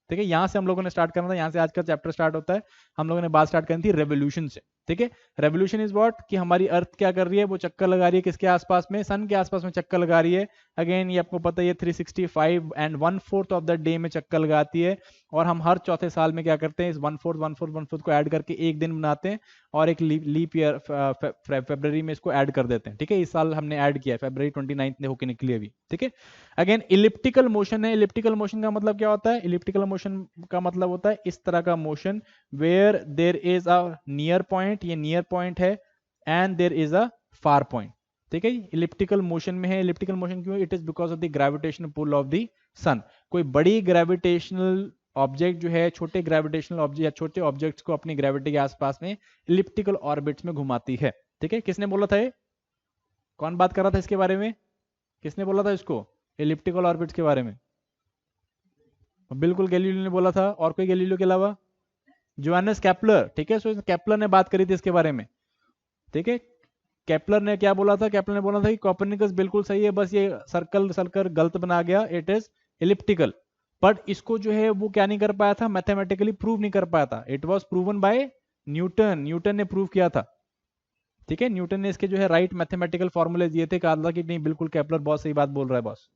ठीक है, यहाँ से हम लोगों ने स्टार्ट करना था, यहाँ से आज का चैप्टर स्टार्ट होता है। हम लोगों ने बात स्टार्ट करनी थी रेवोल्यूशन से। ठीक है, रेवोल्यूशन इज व्हाट, कि हमारी अर्थ क्या कर रही है, वो चक्कर लगा रही है किसके आसपास में, सन के आसपास में चक्कर लगा रही है। अगेन ये आपको पता है, 365 एंड 1/4 ऑफ द डे में चक्कर लगाती है। और हम हर चौथे साल में क्या करते हैं, इस 1/4 को ऐड करके एक दिन बनाते हैं, और एक लीप ईयर फरवरी में इसको ऐड कर देते हैं। ठीक है, इस साल हमने ऐड किया है, फरवरी 29 होकर निकली अभी। ठीक है, अगेन इलिप्टिकल मोशन है। इलिप्टिकल मोशन का मतलब क्या होता है, इलिप्टिकल मोशन का मतलब होता है इस तरह का motion where there is a near point, ये नियर पॉइंट है, and there is a far point. ठीक है, इलिप्टिकल मोशन में है। इलिप्टिकल मोशन क्यों, it is because of the gravitational pull of the sun. कोई बड़ी ग्रेविटेशनल ऑब्जेक्ट जो है छोटे ग्रेविटेशनल ऑब्जेक्ट या छोटे ऑब्जेक्ट्स को अपनी ग्रेविटी के आसपास में इलिप्टिकल ऑर्बिट्स में घुमाती है। ठीक है, किसने बोला था ये, कौन बात कर रहा था इसके बारे में, किसने बोला था इसको, इलिप्टिकल ऑर्बिट्स के बारे में? बिल्कुल गैलीलियो ने बोला था, और कोई गैलीलियो के अलावा? Johannes Kepler. ठीक है, सो केपलर ने बात करी थी इसके बारे में। ठीक है, केपलर ने क्या बोला था, केपलर ने बोला था कि कोपर्निकस बिल्कुल सही है, बस ये सर्कल सर्कल गलत बना गया, इट इज इलिप्टिकल। बट इसको जो है वो क्या नहीं कर पाया था, मैथमेटिकली प्रूव नहीं कर पाया था। It was proven by Newton, Newton ने प्रूव किया था। ठीक है, न्यूटन ने इसके जो है राइट मैथमेटिकल फॉर्मूले दिए थे, कहा था कि नहीं बिल्कुल केपलर बहुत सही बात बोल रहा है बॉस।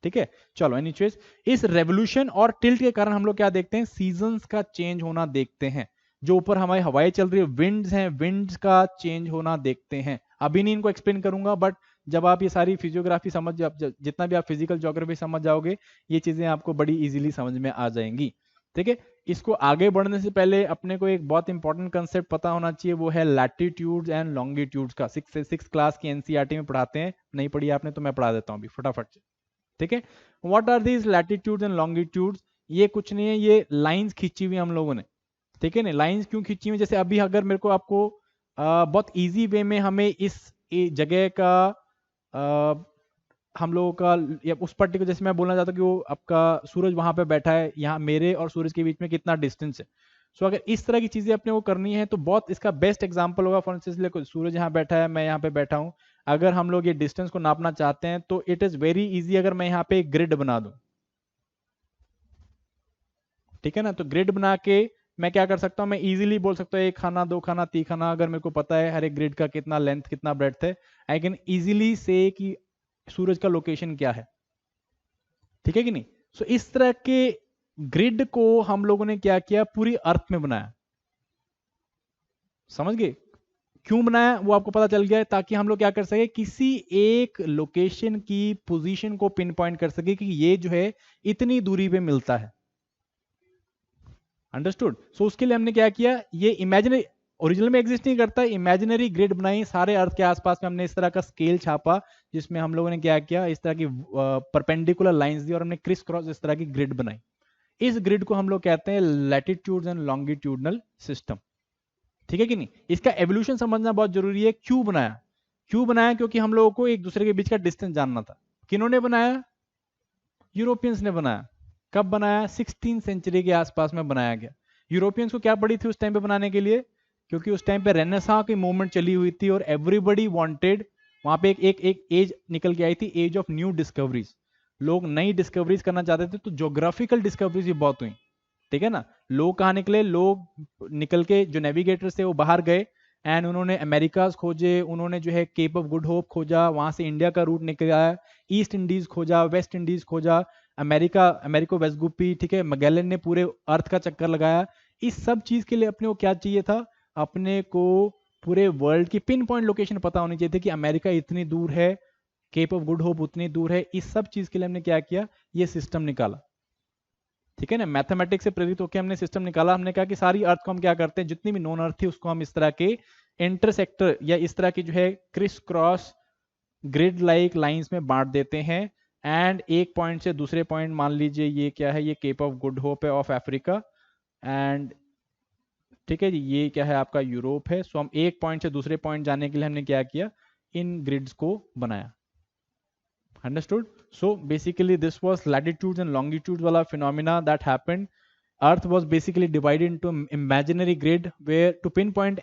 ठीक है, चलो एनीवेज, इस रेवोल्यूशन और टिल्ट के कारण हम लोग क्या देखते हैं, सीजन्स का चेंज होना देखते हैं। जो ऊपर हमारी हवाएं चल रही है, विंड्स हैं, विंड्स का चेंज होना देखते हैं। अभी नहीं इनको एक्सप्लेन करूंगा, बट जब आप ये सारी फिजियोग्राफी समझ, जितना भी आप फिजिकल ज्योग्राफी समझ जाओगे, ये चीजें आपको बड़ी इजीली समझ में आ जाएंगी। ठीक है, इसको आगे बढ़ने से पहले अपने को एक बहुत इंपॉर्टेंट कंसेप्ट पता होना चाहिए, वो है लैटिट्यूड्स एंड लॉन्गिट्यूड्स का। 6 क्लास की एनसीईआरटी में पढ़ाते हैं, नहीं पढ़ी आपने तो मैं पढ़ा देता हूँ अभी फटाफट से। ठीक है, what are these latitudes and longitudes, ये कुछ नहीं है, ये लाइंस खींची हुई हम लोगों ने। ठीक है ना, लाइंस क्यों खींची हुई, जैसे अभी अगर मेरे को आपको बहुत इजी वे में हमें इस जगह का हम लोगों का या उस पर्टिकुलर, जैसे मैं बोलना चाहता हूँ कि वो आपका सूरज वहां पे बैठा है, यहाँ मेरे और सूरज के बीच में कितना डिस्टेंस है। सो अगर इस तरह की चीजें अपने को करनी है तो बहुत इसका बेस्ट एग्जांपल होगा, फॉर इंस्टेंस सूरज यहाँ बैठा है, मैं यहाँ पे बैठा हूँ। अगर हम लोग ये डिस्टेंस को नापना चाहते हैं तो इट इज वेरी इजी, अगर मैं यहाँ पे एक ग्रिड बना दूं। ठीक है ना, तो ग्रिड बना के मैं क्या कर सकता हूँ, मैं इजीली बोल सकता हूँ 1 खाना 2 खाना 3 खाना, अगर मेरे को पता है हर एक ग्रिड का कितना लेंथ कितना ब्रेड्थ है, आई कैन इजीली से कि सूरज का लोकेशन क्या है। ठीक है कि नहीं, सो इस तरह के ग्रिड को हम लोगों ने क्या किया, पूरी अर्थ में बनाया। समझ गए क्यों बनाया, वो आपको पता चल गया है, ताकि हम लोग क्या कर सके, किसी एक लोकेशन की पोजीशन को पिन पॉइंट कर सके कि ये जो है इतनी दूरी पे मिलता है। अंडरस्टूड, सो उसके लिए हमने क्या किया, ये इमेजिनरी, ओरिजिनल में एग्जिस्ट नहीं करता, इमेजिनरी ग्रिड बनाई सारे अर्थ के आसपास में, हमने इस तरह का स्केल छापा जिसमें हम लोगों ने क्या किया, इस तरह की परपेंडिकुलर लाइंस दी और हमने क्रिस क्रॉस इस तरह की ग्रिड बनाई। इस ग्रिड को हम लोग कहते हैं लैटिट्यूड्स एंड लॉन्गिट्यूडनल सिस्टम। ठीक है कि नहीं, इसका एवोल्यूशन समझना बहुत जरूरी है। क्यों बनाया, क्यों बनाया, क्योंकि हम लोगों को एक दूसरे के बीच का डिस्टेंस जानना था। किन्होंने बनाया, यूरोपियंस ने बनाया। कब बनाया, 16th सेंचुरी के आसपास में बनाया गया। यूरोपियंस को क्या पड़ी थी उस टाइम पे बनाने के लिए, क्योंकि उस टाइम पे रेनेसां की मूवमेंट चली हुई थी और एवरीबडी वांटेड, वहां पे एक एज निकल के आई थी, एज ऑफ न्यू डिस्कवरीज। लोग नई डिस्कवरीज करना चाहते थे, तो ज्योग्राफिकल डिस्कवरीज भी बहुत हुई। ठीक है ना, लोग कहाँ निकले, लोग निकल के जो नेविगेटर्स थे वो बाहर गए एंड उन्होंने अमेरिकाज खोजे, उन्होंने जो है केप ऑफ गुड होप खोजा, वहां से इंडिया का रूट निकल आया, ईस्ट इंडीज खोजा, वेस्ट इंडीज खोजा, अमेरिको वेस्टगुप्पी, ठीक है, मैगेलन ने पूरे अर्थ का चक्कर लगाया। इस सब चीज के लिए अपने को क्या चाहिए था, अपने को पूरे वर्ल्ड की पिन पॉइंट लोकेशन पता होनी चाहिए थी कि अमेरिका इतनी दूर है, केप ऑफ गुड होप उतनी दूर है। इस सब चीज के लिए हमने क्या किया, ये सिस्टम निकाला। ठीक है ना, मैथमेटिक्स से प्रेरित होकर हमने सिस्टम निकाला। हमने कहा कि सारी अर्थ को हम क्या करते हैं, जितनी भी नॉन अर्थ थी उसको हम इस तरह के इंटरसेक्टर या इस तरह की जो है criss cross grid like lines में बांट देते हैं। एंड एक पॉइंट से दूसरे पॉइंट, मान लीजिए ये क्या है, ये केप ऑफ गुड होप है ऑफ अफ्रीका, एंड ठीक है जी ये क्या है आपका यूरोप है। सो हम एक पॉइंट से दूसरे पॉइंट जाने के लिए हमने क्या किया, इन ग्रिड्स को बनाया। Understood? So basically this was latitudes and longitudes wala phenomena that happened. Earth was basically divided into imaginary grid where to pinpoint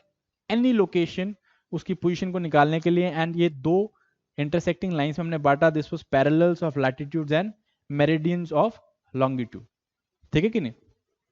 any location उसकी पोजीशन को निकालने के लिए, एंड ये दो इंटरसेक्टिंग लाइंस में हमने बांटा, this was parallels of latitudes and meridians of longitude. ठीक है कि नहीं,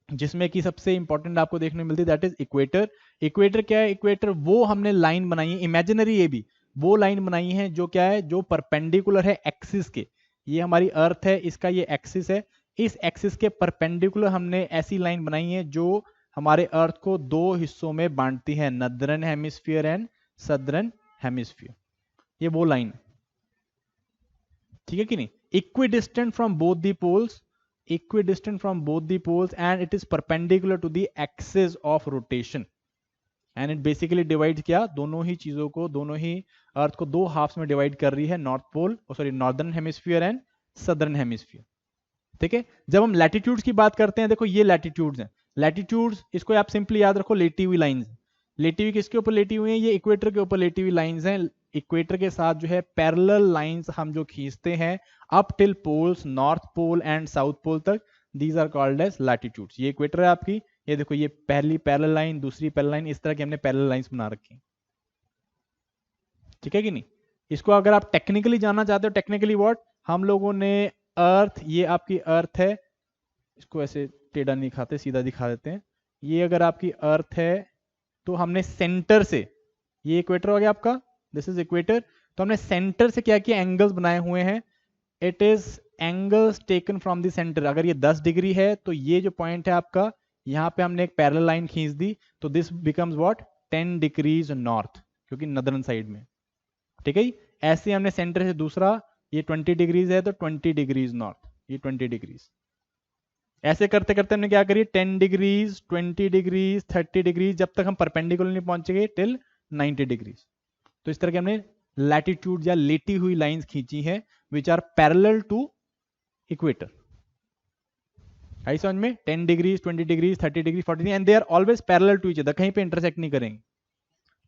जिसमें कि सबसे इंपॉर्टेंट आपको देखने को मिलती है दैट इज इक्वेटर। इक्वेटर क्या है? इक्वेटर वो हमने लाइन बनाई है इमेजिनरी, ये भी वो लाइन बनाई है जो क्या है, जो परपेंडिकुलर है एक्सिस के। ये हमारी अर्थ है, इसका ये एक्सिस है, इस एक्सिस के परपेंडिकुलर हमने ऐसी लाइन बनाई है जो हमारे अर्थ को दो हिस्सों में बांटती है, northern hemisphere and southern hemisphere. ये वो लाइन है, ठीक है कि नहीं? Equidistant from both the poles, equidistant from both the poles and it is perpendicular to the axis of rotation and it basically divides क्या, दोनों ही चीजों को, दोनों ही अर्थ को दो हाफ्स में डिवाइड कर रही है, north pole sorry northern hemisphere and southern hemisphere. ठीक है, जब हम लैटिट्यूड्स की बात करते हैं, देखो ये लैटिट्यूड्स हैं। लैटिट्यूड्स इसको आप सिंपली याद रखो, लेटी हुई लाइंस। लेटी हुई किसके ऊपर लेटी हुई है? ये इक्वेटर के ऊपर लेटी हुई लाइंस हैं। इक्वेटर के साथ जो है पैरेलल लाइंस हम जो खींचते हैं up till poles, north pole and south pole तक, these are called as latitudes. ये इक्वेटर है आपकी, ये देखो ये पहली पैरेलल लाइन, दूसरी पैरेलल लाइन, इस तरह की हमने पैरेलल लाइंस बना रखी है। ठीक है कि नहीं? इसको अगर आप टेक्निकली जानना चाहते हो, टेक्निकली व्हाट, हम लोगों ने अर्थ, ये आपकी अर्थ है, इसको ऐसे टेढ़ा नहीं दिखाते, सीधा दिखा देते हैं। ये अगर आपकी अर्थ है तो हमने सेंटर से, ये इक्वेटर हो गया आपका, दिस इज इक्वेटर, तो हमने सेंटर से क्या किया, एंगल्स बनाए हुए हैं। It is angles taken from the centre. अगर ये 10 डिग्री है तो ये जो पॉइंट है आपका, यहाँ पे हमने एक पैरेलल लाइन खींच दी, तो this becomes what, 10 degrees north, क्योंकि नदर्न साइड में। ठीक है, ऐसे हमने सेंटर से दूसरा, ये 20 डिग्रीज है तो 20 डिग्रीज नॉर्थ, ये 20 डिग्रीज। ऐसे करते करते हमने क्या करी, 10 डिग्रीज, 20 डिग्रीज, 30 डिग्रीज, जब तक हम परपेंडिकुलर नहीं पहुंचेंगे टिल 90 डिग्रीज। तो इस तरह के हमने लैटिट्यूड या लेटी हुई लाइंस खींची हैं which are parallel to equator. आई समझ में? 10 degrees, 20 degrees, 30 degree, 40, and they are always parallel to each other, कहीं पे इंटरसेक्ट नहीं करेंगे।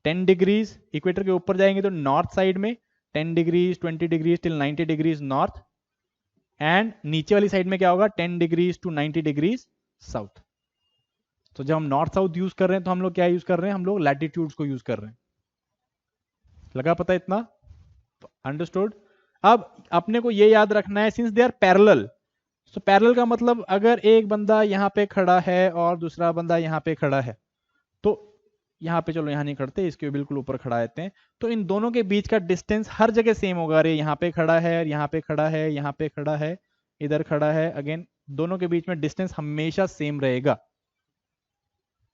10 डिग्रीज इक्वेटर के ऊपर जाएंगे तो नॉर्थ साइड में 10 degrees, 20 degrees till 90 degrees north, and नीचे वाली साइड में क्या होगा, 10 डिग्रीज टू 90 डिग्रीज साउथ। तो जब हम नॉर्थ साउथ यूज कर रहे हैं तो हम लोग क्या यूज कर रहे हैं, हम लोग लैटिट्यूड्स को यूज कर रहे हैं। लगा पता इतना? अंडरस्टूड? अब अपने को ये याद रखना है, since they are parallel, so parallel का मतलब अगर एक बंदा यहाँ पे खड़ा है और दूसरा बंदा यहाँ पे खड़ा है, तो यहाँ पे, चलो यहाँ नहीं खड़ते, इसके बिल्कुल ऊपर खड़ा रहते हैं, तो इन दोनों के बीच का डिस्टेंस हर जगह सेम होगा। अरे यहाँ पे खड़ा है, यहाँ पे खड़ा है, यहाँ पे खड़ा है, इधर खड़ा है, अगेन दोनों के बीच में डिस्टेंस हमेशा सेम रहेगा।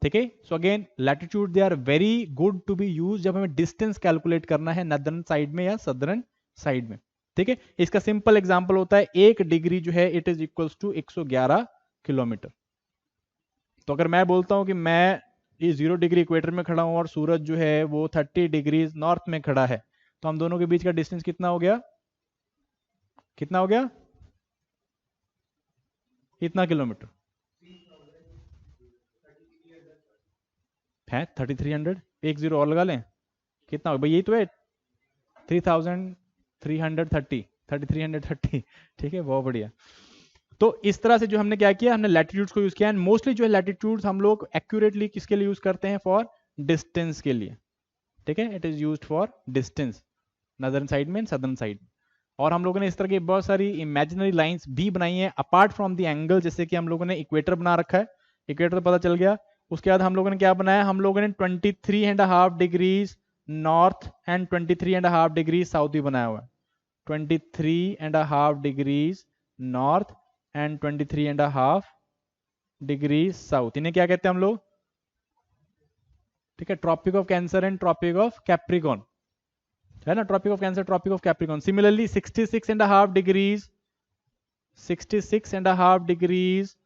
ठीक है, so again latitude they are very good to be use जब हमें डिस्टेंस कैलकुलेट करना है नॉर्दर्न साइड में या सदर्न साइड में। ठीक है, इसका सिंपल एग्जांपल होता है 1 डिग्री जो है it is equals to 111 kilometre. तो अगर मैं बोलता हूं कि मैं ये 0 डिग्री इक्वेटर में खड़ा हूं और सूरज जो है वो 30 डिग्री नॉर्थ में खड़ा है, तो हम दोनों के बीच का डिस्टेंस कितना हो गया, कितना हो गया, इतना किलोमीटर है, 3300, एक जीरो और लगा लें, कितना हो भाई, यही तो है 3330, 3330। ठीक है, बहुत बढ़िया। तो इस तरह से जो हमने क्या किया, हमने लैटिट्यूड्स को यूज किया, एंड मोस्टली जो है लैटिट्यूड्स हम लोग एक्यूरेटली किसके लिए यूज करते हैं, फॉर डिस्टेंस के लिए। ठीक है, it is used for distance, northern side में, सदर्न साइड में। और हम लोगों ने इस तरह की बहुत सारी इमेजिनरी लाइंस भी बनाई हैं अपार्ट फ्रॉम द एंगल, जैसे कि हम लोगों ने इक्वेटर बना रखा है, इक्वेटर पता चल गया। उसके बाद हम लोगों ने क्या बनाया, हम लोगों ने 23.5 degrees north and 23.5 degrees south भी बनाया हुआ है। 23.5 degrees north and 23.5 degrees south, इन्हें क्या कहते हैं हम लोग? ठीक है, tropic of cancer and tropic of capricorn, है ना, tropic of cancer, tropic of capricorn. Similarly 66.5 degrees, 66.5 degrees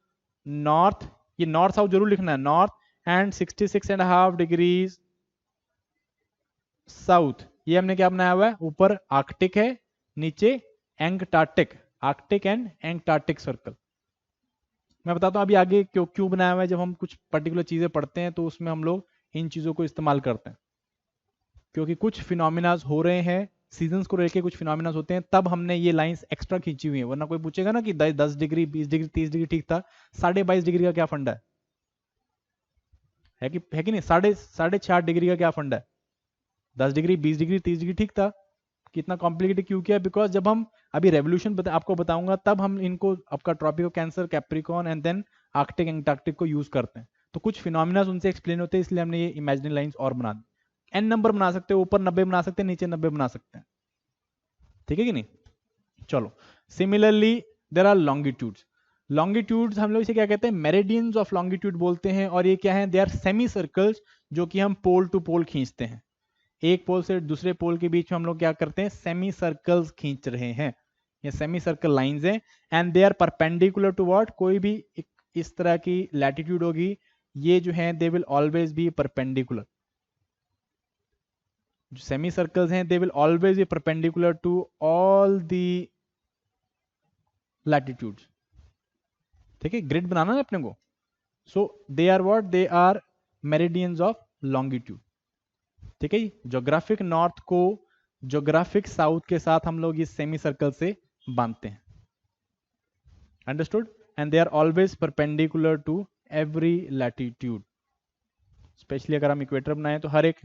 north, ये नॉर्थ साउथ जरूर लिखना है, नॉर्थ एंड 66.5 डिग्रीज साउथ, ये हमने क्या बनाया हुआ है, ऊपर आर्कटिक है, नीचे Antarctic, Arctic and Antarctic circle. मैं बताता हूं अभी आगे क्यों क्यों बनाया हुआ है। जब हम कुछ पर्टिकुलर चीजें पढ़ते हैं तो उसमें हम लोग इन चीजों को इस्तेमाल करते हैं, क्योंकि कुछ फिनोमिनाज हो रहे हैं, सीजन्स को लेके कुछ फिनोमिनाज होते हैं, तब हमने ये लाइंस एक्स्ट्रा खींची हुई है। वरना कोई पूछेगा ना कि 10 डिग्री, 20 डिग्री, 30 डिग्री ठीक था, 22.5 डिग्री का क्या फंडा है कि नहीं, 6.5 डिग्री का क्या फंडा है, 10 डिग्री, 20 डिग्री, 30 डिग्री ठीक था। कितना कॉम्प्लिकेटेड क्यों किया? बिकॉज जब हम अभी रेवोल्यूशन आपको बताऊंगा, तब हम इनको, आपका tropic of cancer, capricorn and then arctic antarctic को यूज करते हैं। तो कुछ फिनोमिना उनसे एक्सप्लेन होते हैं, इसलिए हमने ये इमेजिनरी लाइंस और बना दी। एन नंबर बना सकते हो, ऊपर 90 बना सकते हैं, नीचे 90 बना सकते हैं, ठीक है कि नहीं। चलो, similarly there are longitudes. Longitudes हम लोग इसे क्या कहते हैं, मेरिडियंस ऑफ लॉन्गिट्यूड बोलते हैं। और ये क्या है, दे आर सेमी सर्कल्स जो कि हम पोल टू पोल खींचते हैं। एक पोल से दूसरे पोल के बीच में हम लोग क्या करते हैं, सेमी सर्कल्स खींच रहे हैं, ये सेमी सर्कल लाइंस हैं। And they are perpendicular to what, कोई भी इस तरह की लैटिट्यूड होगी, ये जो है they will always be perpendicular. जो सेमी सर्कल्स हैं they will always be perpendicular to all the latitudes, ठीक है। ग्रिड बनाना है अपने को। So they are what, they are meridians of longitude, ठीक है। ज्योग्राफिक नॉर्थ को ज्योग्राफिक साउथ के साथ हम लोग इस सेमी सर्कल से बांधते हैं, understood. And they are always perpendicular to every latitude. Specially अगर हम इक्वेटर बनाएं तो हर एक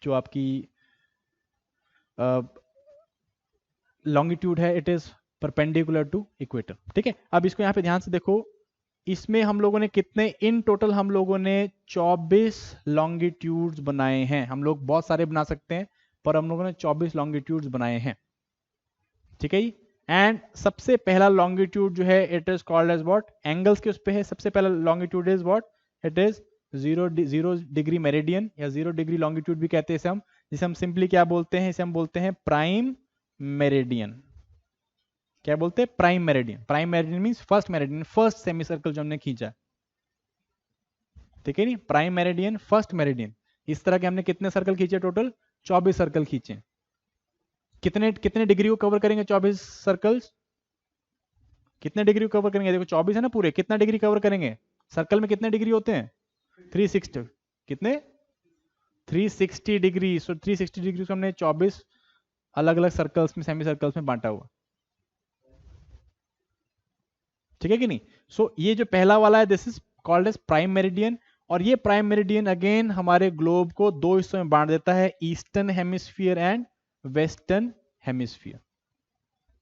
जो आपकी लॉन्गिट्यूड है it is perpendicular to equator, ठीक है। अब इसको यहाँ पे ध्यान से देखो, इसमें हम लोगों ने कितने, इन टोटल हम लोगों ने 24 लॉन्गिट्यूड्स बनाए हैं। हम लोग बहुत सारे बना सकते हैं, पर हम लोगों ने 24 लॉन्गिट्यूड्स बनाए हैं, ठीक है। एंड सबसे पहला लॉन्गिट्यूड जो है it is called as what, angles के उस पे है। सबसे पहला longitude is what, it is 0 degree meridian या 0 डिग्री लॉन्गिट्यूड भी कहते हैं इसे हम, जिसे हम सिंपली क्या बोलते हैं, इसे हम बोलते हैं प्राइम मेरिडियन। क्या बोलते हैं, prime meridian. Prime meridian means first meridian, first semi circle जो हमने खींचा, ठीक है नी, प्राइम मेरिडियन, फर्स्ट मेरिडियन। इस तरह के हमने कितने सर्कल खींचे, टोटल 24 सर्कल खींचे। कितने कितने डिग्री को कवर करेंगे 24 सर्कल्स, कितने डिग्री को कवर करेंगे, देखो 24 है ना पूरे, कितना डिग्री कवर करेंगे, सर्कल में कितने डिग्री होते हैं, 360, कितने 360 डिग्री। सो 360 डिग्री को हमने 24 अलग अलग सर्कल्स में, सेमी सर्कल्स में बांटा हुआ, ठीक है कि नहीं। सो ये जो पहला वाला है this is called as prime meridian. और ये प्राइम मेरिडियन अगेन हमारे ग्लोब को दो हिस्सों में बांट देता है, eastern hemisphere and western hemisphere,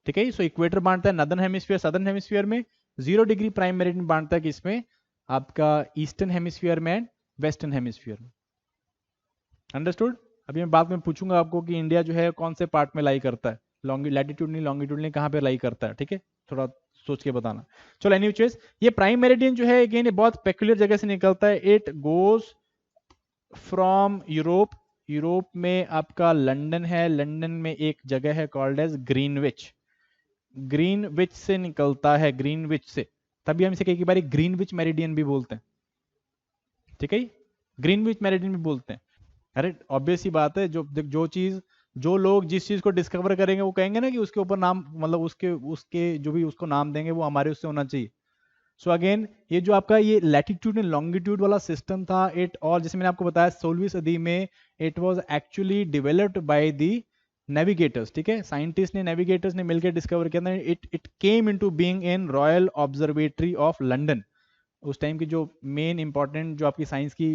ठीक है। सो इक्वेटर बांटता है नॉर्दर्न हेमिस्फीयर, सदर्न हेमिस्फीयर में। 0 डिग्री प्राइम मेरिडियन बांटता है कि इसमें आपका ईस्टर्न हेमिस्फीयर में एंड वेस्टर्न हेमिस्फीयर में, अंडरस्टूड। अभी मैं बाद में पूछूंगा आपको कि इंडिया जो है कौन से पार्ट में लाई करता है, लैटिट्यूड नहीं लॉन्गिट्यूड नहीं, कहां पे लाई करता है, ठीक है, थोड़ा सोच के बताना। चलो एनीवेज, ये प्राइम मेरिडियन जो है अगेन ये बहुत पेक्युलर जगह से निकलता है। It goes from Europe, Europe में आपका लंदन है, लंदन में एक जगह है कॉल्ड एज ग्रीनविच, ग्रीनविच से निकलता है, ग्रीनविच से। तभी हम इसे कई बार ग्रीनविच मेरिडियन भी बोलते हैं, ठीक है, ग्रीनविच मेरिडियन भी बोलते हैं। अरे ऑब्वियस ही बात है, जो चीज, जो लोग जिस चीज को डिस्कवर करेंगे वो कहेंगे ना कि उसके ऊपर नाम, मतलब उसके उसके जो भी उसको नाम देंगे वो हमारे उससे होना चाहिए। सो अगेन ये जो आपका ये लैटिट्यूड एंड लॉन्गिट्यूड वाला सिस्टम था, इट, और जैसे मैंने आपको बताया 16वीं सदी में it was actually developed by the navigators, ठीक है। साइंटिस्ट ने, नेविगेटर्स ने मिलकर डिस्कवर किया था। It came into being in royal observatory of London. उस टाइम की जो मेन इंपॉर्टेंट जो आपकी साइंस की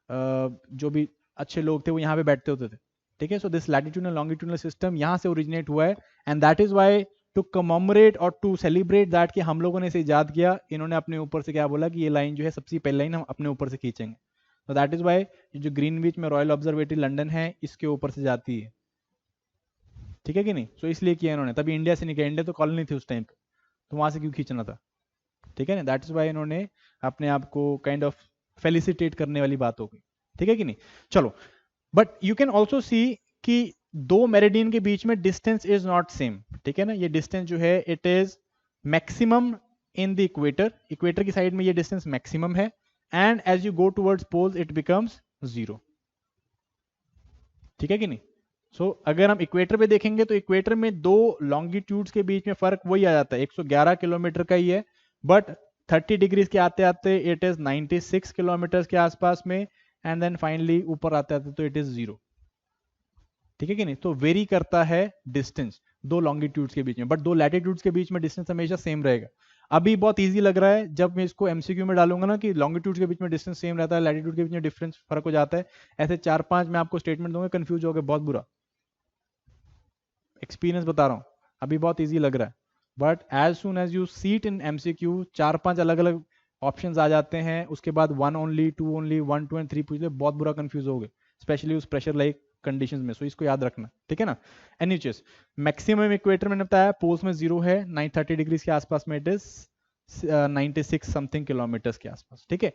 जो भी अच्छे लोग थे वो यहाँ पे बैठते होते थे, ठीक है। So this latitudinal longitudinal system यहाँ से ओरिजिनेट हुआ है, and that is why to commemorate और टू सेलिब्रेट दैट कि हम लोगों ने इसे ईजाद किया, इन्होंने अपने ऊपर से क्या बोला कि ये लाइन जो है सबसे पहली लाइन हम अपने ऊपर से खींचेंगे। तो दैट इज वाई जो ग्रीनविच में रॉयल ऑब्जर्वेटरी लंदन है इसके ऊपर से जाती है, ठीक है कि नहीं। सो इसलिए किया इन्होंने, तभी इंडिया से नहीं किया, इंडिया तो कॉलोनी थी उस टाइम पे, तो वहां से क्यों खींचना था, ठीक है ना। दैट इज वाई इन्होंने अपने आप को काइंड ऑफ फेलिसिटेट करने वाली बात हो गई, ठीक है कि नहीं। चलो, but you can also see कि दो मेरिडियन के बीच में डिस्टेंस इज नॉट सेम, ठीक है ना। ये डिस्टेंस जो है it is maximum in the equator, equator की साइड में ये डिस्टेंस मैक्सिमम है, and as you go towards poles it becomes 0, ठीक है कि नहीं। सो अगर हम इक्वेटर पे देखेंगे तो इक्वेटर में दो लॉन्गिट्यूड्स के बीच में फर्क वही आ जाता है, 111 किलोमीटर का ही है, बट 30 डिग्रीज के आते आते इट इज 96 किलोमीटर के आसपास में, एंड देन फाइनली ऊपर आते आते तो इट इज 0, ठीक है कि नहीं। तो वेरी करता है डिस्टेंस दो लॉन्गिट्यूड्स के बीच में, बट दो लैटिट्यूड्स के बीच में डिस्टेंस हमेशा सेम रहेगा। अभी बहुत इजी लग रहा है, जब मैं इसको एमसीक्यू में डालूंगा ना कि लॉन्गिट्यूड के बीच में डिस्टेंस सेम रहता है, लैटिट्यूड के बीच में डिफरेंस फर्क हो जाता है, ऐसे 4-5 मैं आपको स्टेटमेंट दूंगा, कंफ्यूज हो गए, बहुत बुरा एक्सपीरियंस बता रहा हूं। अभी बहुत इजी लग रहा है, but as soon as you sit in MCQ 4-5 अलग अलग ऑप्शंस आ जाते हैं, उसके बाद 1 ओनली, 2 ओनली, 1 2 एंड 3 पूछ ले, बहुत बुरा कंफ्यूज हो गए, स्पेशली उस प्रेशर लाइक कंडीशंस में। सो इसको याद रखना, ठीक है ना। एनीचेस मैक्सिमम इक्वेटर मैंने बताया पोल्स में 0 है, 930 डिग्रीज के आसपास में, इट इज 96 समथिंग किलोमीटर्स के आसपास, ठीक है।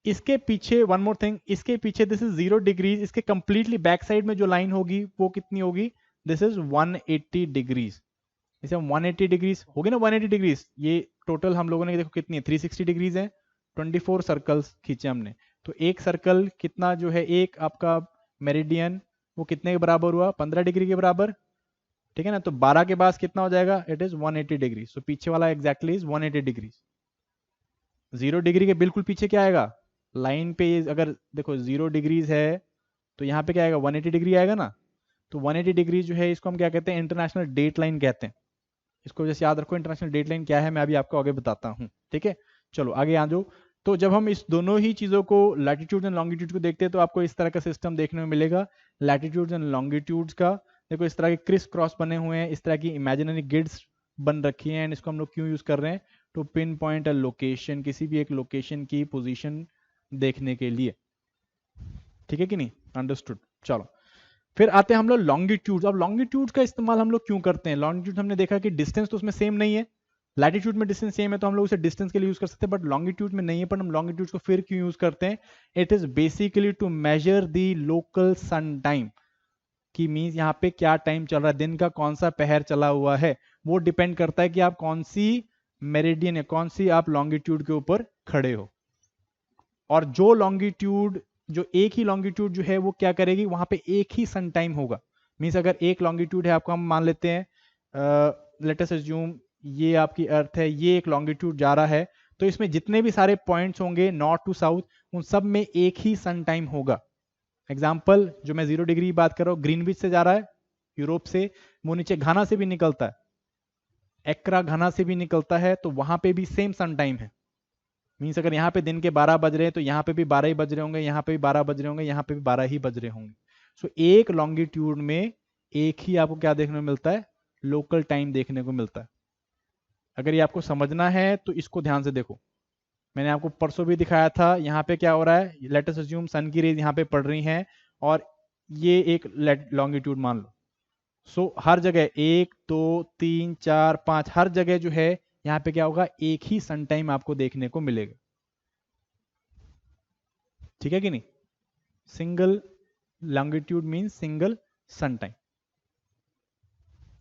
इसके पीछे वन मोर थिंग, इसके पीछे दिस इज 0 डिग्रीज, इसके कंप्लीटली बैक साइड में जो लाइन होगी वो कितनी होगी, दिस इज 180 डिग्रीज। इसे हम 180 डिग्रीज हो गए ना, 180 डिग्रीज, ये टोटल हम लोगों ने देखो कितनी है, 360 डिग्रीज है, 24 सर्कल्स खींचे हमने। तो एक सर्कल कितना जो है, एक आपका मेरिडियन वो कितने के बराबर हुआ, 15 डिग्री के बराबर, ठीक है ना। तो 12 के बाद कितना हो जाएगा, इट इज 180 डिग्री। सो पीछे वाला एग्जैक्टली इज 180 डिग्री। 0 डिग्री के बिल्कुल पीछे क्या आएगा, लाइन पे अगर देखो 0 डिग्रीज है तो यहाँ पे क्या आएगा, 180 डिग्री आएगा ना। तो 180 डिग्री जो है इसको हम क्या कहते हैं, इंटरनेशनल डेट लाइन कहते हैं। इसको जैसे याद रखो, इंटरनेशनल डेट लाइन क्या है मैं अभी आपको आगे बताता हूँ, ठीक है। चलो आगे आ जाओ। तो जब हम इस दोनों ही चीजों को, लैटिट्यूड एंड लॉन्गिट्यूड को देखते हैं, तो आपको इस तरह का सिस्टम देखने में मिलेगा। लैटिट्यूड एंड लॉन्गिट्यूड्स का देखो इस तरह के क्रिस क्रॉस बने हुए हैं, इस तरह की इमेजिनरी ग्रिड्स बन रखी हैं, एंड इसको हम लोग क्यों यूज कर रहे हैं, to pinpoint a location, किसी भी एक लोकेशन की पोजीशन देखने के लिए, ठीक है कि नहीं, अंडरस्टूड। चलो फिर आते हैं हम लोग लॉन्गिट्यूड। अब लॉन्गिट्यूड का इस्तेमाल हम लोग क्यों करते हैं, लॉन्गिट्यूड हमने देखा कि डिस्टेंस तो उसमें सेम नहीं है, लैटिट्यूड में डिस्टेंस सेम है तो हम लोग उसे डिस्टेंस के लिए यूज कर सकते हैं, बट लॉन्गिट्यूड में नहीं है। पर हम लॉन्गिट्यूड को फिर क्यों यूज करते हैं, it is basically to measure the local sun time, कि मींस यहाँ पे क्या टाइम चल रहा है, दिन का कौन सा पहर चला हुआ है, वो डिपेंड करता है कि आप कौन सी मेरिडियन है, कौन सी आप लॉन्गिट्यूड के ऊपर खड़े हो। और जो लॉन्गिट्यूड, जो एक ही लॉन्गिट्यूड जो है वो क्या करेगी, वहां पे एक ही सन टाइम होगा। मींस अगर एक लॉन्गिट्यूड है आपको, हम मान लेते हैं लेट अस अज्यूम ये आपकी अर्थ है, ये एक लॉन्गिट्यूड जा रहा है, तो इसमें जितने भी सारे पॉइंट्स होंगे नॉर्थ टू साउथ, उन सब में एक ही सन टाइम होगा। एग्जाम्पल जो मैं 0 डिग्री की बात कर रहा हूँ, ग्रीनविच से जा रहा है यूरोप से, वो नीचे घाना से भी निकलता है, एक्रा घाना से भी निकलता है, तो वहां पे भी सेम सन टाइम है। मीन्स अगर यहाँ पे दिन के 12 बज रहे हैं तो यहाँ पे भी 12 ही बज रहे होंगे, यहाँ पे भी 12 बज रहे होंगे, यहाँ पे भी 12 ही बज रहे होंगे। सो एक लॉन्गिट्यूड में एक ही आपको क्या देखने को मिलता है, लोकल टाइम देखने को मिलता है। अगर ये आपको समझना है तो इसको ध्यान से देखो, मैंने आपको परसों भी दिखाया था, यहाँ पे क्या हो रहा है, लेट अस अज्यूम सन की रेज यहाँ पे पड़ रही हैं और ये एक लॉन्गिट्यूड मान लो। सो हर जगह 1 2 3 4 5 हर जगह जो है यहाँ पे क्या होगा, एक ही सन टाइम आपको देखने को मिलेगा, ठीक है कि नहीं। सिंगल लॉन्गिट्यूड मीन सिंगल सन टाइम,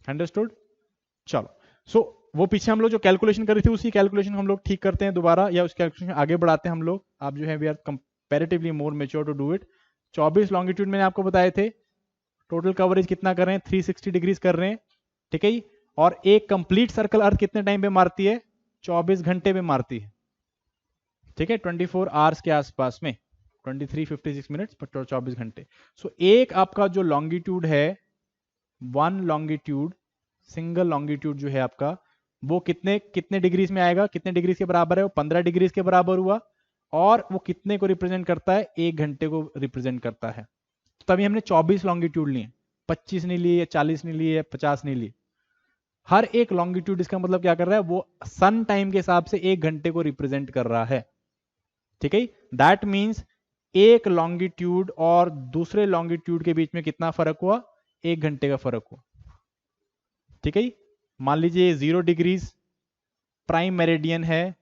अंडरस्टूड। चलो सो वो पीछे हम लोग जो कैलकुलेशन कर रहे थे उसी कैलकुलेशन हम लोग ठीक करते हैं दोबारा, या उस कैलकुलेशन आगे बढ़ाते हैं हम लोग। आप जो है we are comparatively more mature to do it. 24 longitude मैंने आपको बताए थे, टोटल कवरेज कितना कर रहे हैं, 360 डिग्रीज कर रहे हैं, ठीक है। और एक कंप्लीट सर्कल अर्थ कितने टाइम पे मारती है, 24 घंटे पे मारती है, ठीक है, 24 आवर्स के आसपास में, 23:56 मिनट्स पर 24 घंटे। सो एक आपका जो लॉन्गिट्यूड है, वन लॉन्गिट्यूड, सिंगल लॉन्गिट्यूड जो है आपका, वो कितने कितने डिग्रीज में आएगा, कितने डिग्रीज के बराबर है, वो 15 डिग्रीज के बराबर हुआ। और वो कितने को रिप्रेजेंट करता है, 1 घंटे को रिप्रेजेंट करता है। तो तभी हमने 24 लॉन्गिट्यूड लिए, 25 नहीं लिए, 40 नहीं लिए, 50 नहीं लिए। हर एक लॉन्गिट्यूड, इसका मतलब क्या कर रहा है, वो सन टाइम के हिसाब से 1 घंटे को रिप्रेजेंट कर रहा है, ठीक है। दैट मीन्स एक लॉन्गिट्यूड और दूसरे लॉन्गिट्यूड के बीच में कितना फर्क हुआ, 1 घंटे का फर्क हुआ, ठीक है। मान लीजिए 0 डिग्रीज प्राइम मेरिडियन है,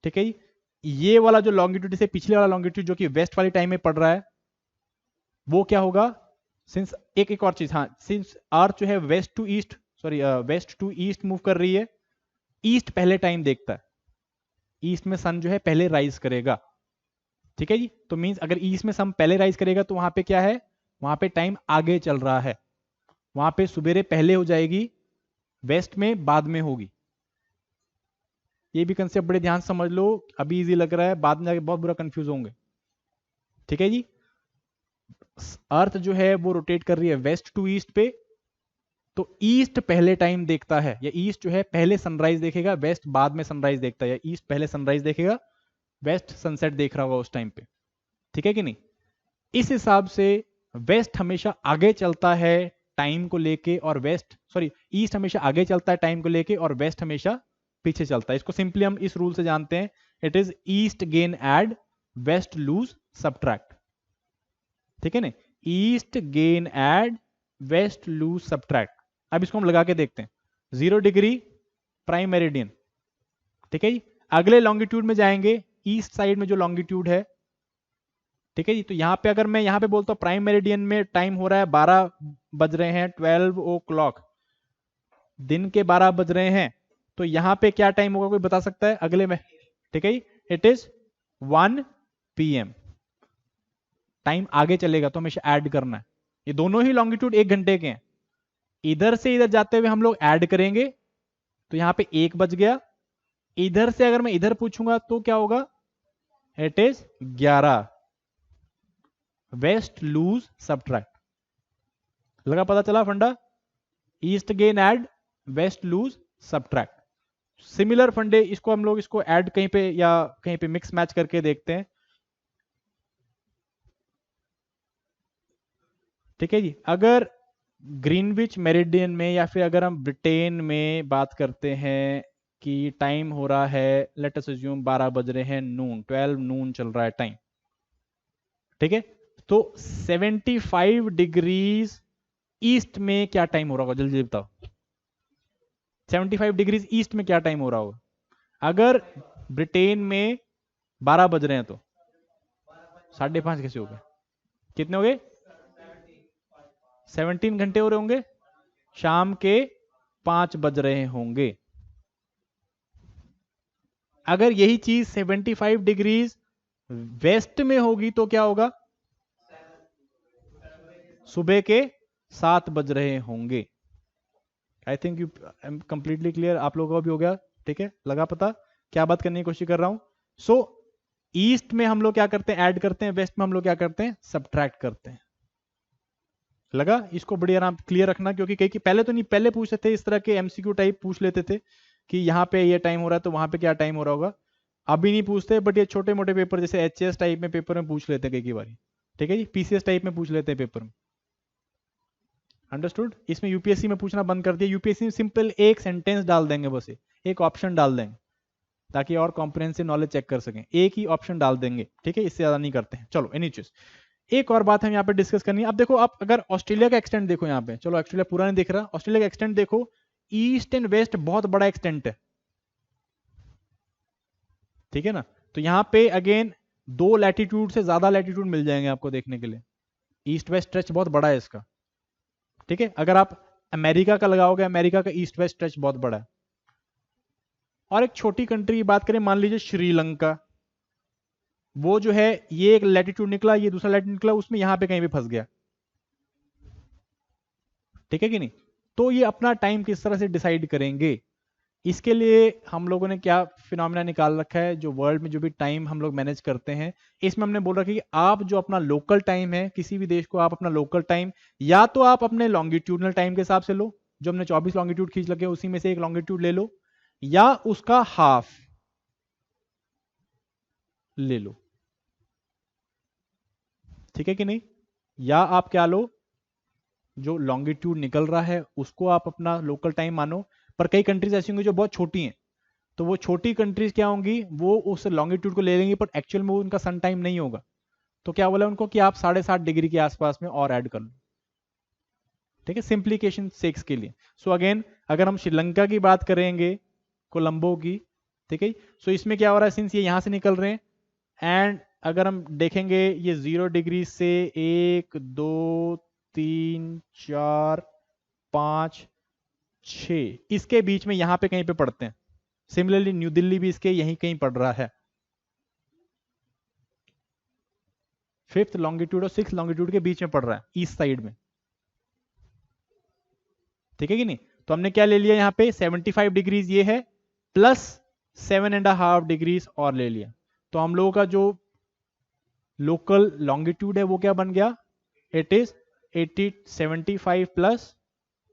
ठीक है। ये वाला जो लॉन्गिट्यूड से पिछले वाला लॉन्गिट्यूड जो कि वेस्ट वाली टाइम में पड़ रहा है, वो क्या होगा, सिंस एक और चीज, हाँ, सिंस अर्थ जो है west to east, sorry west to east move कर रही है, ईस्ट पहले टाइम देखता है, ईस्ट में सन जो है पहले राइज करेगा, ठीक है जी। तो मींस अगर ईस्ट में सन पहले राइज करेगा तो वहां पे क्या है, वहां पे टाइम आगे चल रहा है, वहां पे सुबेरे पहले हो जाएगी, वेस्ट में बाद में होगी। ये भी कंसेप्ट बड़े ध्यान से समझ लो, अभी इजी लग रहा है, बाद में जाके बहुत बुरा कंफ्यूज होंगे, ठीक है जी। अर्थ जो है वो रोटेट कर रही है वेस्ट टू ईस्ट पे, तो ईस्ट पहले टाइम देखता है, या ईस्ट जो है पहले सनराइज देखेगा, वेस्ट बाद में सनराइज देखता है, या ईस्ट पहले सनराइज देखेगा, वेस्ट सनसेट देख रहा होगा उस टाइम पे, ठीक है कि नहीं। इस हिसाब से वेस्ट हमेशा आगे चलता है टाइम को लेके, और वेस्ट, सॉरी, ईस्ट हमेशा आगे चलता है टाइम को लेके, और वेस्ट हमेशा पीछे चलता है। इसको सिंपली हम इस रूल से जानते हैं, it is east gain add west lose subtract. ठीक है ना, east gain add west lose subtract. अब इसको हम लगा के देखते हैं, 0 डिग्री प्राइम मेरिडियन, ठीक है जी। अगले लॉन्गिट्यूड में जाएंगे, ईस्ट साइड में जो लॉन्गिट्यूड है, ठीक है जी। तो यहां पे अगर मैं यहां पे बोलता हूं प्राइम मेरिडियन में टाइम हो रहा है 12 बज रहे हैं, 12 o'clock, दिन के 12 बज रहे हैं, तो यहां पे क्या टाइम होगा कोई बता सकता है अगले में? ठीक है जी, इट इज 1 PM। टाइम आगे चलेगा तो हमेशा ऐड करना है। ये दोनों ही लॉन्गिट्यूड 1 घंटे के हैं, इधर से इधर जाते हुए हम लोग ऐड करेंगे, तो यहां पे 1 बज गया। इधर से अगर मैं इधर पूछूंगा तो क्या होगा? It is 11 west lose subtract. लगा पता चला फंडा? East gain add west lose subtract. Similar फंडे इसको हम लोग इसको ऐड कहीं पे या कहीं पे मिक्स मैच करके देखते हैं। ठीक है जी, अगर ग्रीनविच मेरिडियन में या फिर अगर हम ब्रिटेन में बात करते हैं कि टाइम हो रहा है, लेट अस अज्यूम 12 बज रहे हैं नून, 12 नून चल रहा है टाइम, ठीक है। तो 75 डिग्रीज ईस्ट में क्या टाइम हो रहा होगा, जल्दी बताओ। 75 डिग्रीज ईस्ट में क्या टाइम हो रहा होगा? अगर ब्रिटेन में 12 बज रहे हैं तो 5:30 कैसे हो गए? कितने हो गए? 17 घंटे हो रहे होंगे, शाम के 5 बज रहे होंगे। अगर यही चीज 75 डिग्रीज वेस्ट में होगी तो क्या होगा? सुबह के 7 बज रहे होंगे। I think you completely clear, आप लोगों का भी हो गया, ठीक है। लगा पता क्या बात करने की कोशिश कर रहा हूं? सो ईस्ट में हम लोग क्या करते हैं? ऐड करते हैं। वेस्ट में हम लोग क्या करते हैं? सब्ट्रैक्ट करते हैं। लगा? इसको बड़ी आराम क्लियर रखना, क्योंकि कई पहले तो नहीं, पहले पूछते थे इस तरह के एमसीक्यू टाइप पूछ लेते थे कि यहाँ पे ये टाइम हो रहा है तो वहां पे क्या टाइम हो रहा होगा। अभी नहीं पूछते, बट ये छोटे मोटे पेपर जैसे एचएस टाइप में पेपर में पूछ लेते हैं कई बार, ठीक है जी। पीसीएस टाइप में पूछ लेते हैं पेपर में। अंडरस्टूड? इसमें यूपीएससी में पूछना बंद कर दिया। यूपीएससी में सिंपल एक सेंटेंस डाल देंगे, बस एक ऑप्शन डाल देंगे ताकि और कॉम्प्रिहेंसिव नॉलेज चेक कर सकें। एक ही ऑप्शन डाल देंगे, ठीक है, इससे ज्यादा नहीं करते हैं। चलो एनी चीज, एक और बात हम यहाँ पे डिस्कस करनी है। अब देखो, आप अगर ऑस्ट्रेलिया का एक्सटेंट देखो यहाँ पे, चलो ऑस्ट्रेलिया पूरा नहीं दिख रहा, ऑस्ट्रेलिया का एक्सटेंट देखो, ईस्ट एंड वेस्ट बहुत बड़ा एक्सटेंट है, ठीक है ना। तो यहाँ पे अगेन 2 लैटिट्यूड से ज्यादा लैटिट्यूड मिल जाएंगे आपको देखने के लिए। ईस्ट वेस्ट स्ट्रेच बहुत बड़ा है इसका, ठीक है। अगर आप अमेरिका का लगाओगे, अमेरिका का ईस्ट वेस्ट स्ट्रेच बहुत बड़ा है। और एक छोटी कंट्री की बात करें, मान लीजिए श्रीलंका, वो जो है ये एक लैटिट्यूड निकला, ये दूसरा लैटिट्यूड निकला, उसमें यहां पे कहीं भी फंस गया, ठीक है कि नहीं। तो ये अपना टाइम किस तरह से डिसाइड करेंगे, इसके लिए हम लोगों ने क्या फिनोमेना निकाल रखा है, जो वर्ल्ड में जो भी टाइम हम लोग मैनेज करते हैं, इसमें हमने बोल रखा है कि आप जो अपना लोकल टाइम है, किसी भी देश को आप अपना लोकल टाइम या तो आप अपने लॉन्गिट्यूडनल टाइम के हिसाब से लो, जो हमने 24 लॉन्गिट्यूड खींच लगे उसी में से एक लॉन्गिट्यूड ले लो, या उसका हाफ ले लो, ठीक है कि नहीं। या आप क्या लो, जो लॉन्गिट्यूड निकल रहा है उसको आप अपना लोकल टाइम मानो। पर कई कंट्रीज ऐसी होंगी जो बहुत छोटी हैं, तो वो छोटी कंट्रीज क्या होंगी, वो उस लॉन्गिट्यूड को ले लेंगी, पर एक्चुअल में वो उनका सन टाइम नहीं होगा। तो क्या बोला उनको कि आप 7.5 डिग्री के आसपास में और ऐड कर लो, ठीक है, सिंप्लीकेशन सेक्स के लिए। सो अगेन अगर हम श्रीलंका की बात करेंगे, कोलंबो की, ठीक है। सो इसमें क्या हो रहा है, सिंस ये यहां से निकल रहे हैं, एंड अगर हम देखेंगे ये 0 डिग्री से 1 2 3 4 5 6 इसके बीच में यहां पे कहीं पे पड़ते हैं। सिमिलरली न्यू दिल्ली भी इसके यहीं कहीं पड़ रहा है, 5th लॉन्गिट्यूड और 6th लॉन्गिट्यूड के बीच में पड़ रहा है, ईस्ट साइड में, ठीक है कि नहीं। तो हमने क्या ले लिया यहाँ पे, 75 डिग्रीज ये है, प्लस 7.5 डिग्रीज और ले लिया। तो हम लोगों का जो लोकल लॉन्गिट्यूड है वो क्या बन गया, it is 75 plus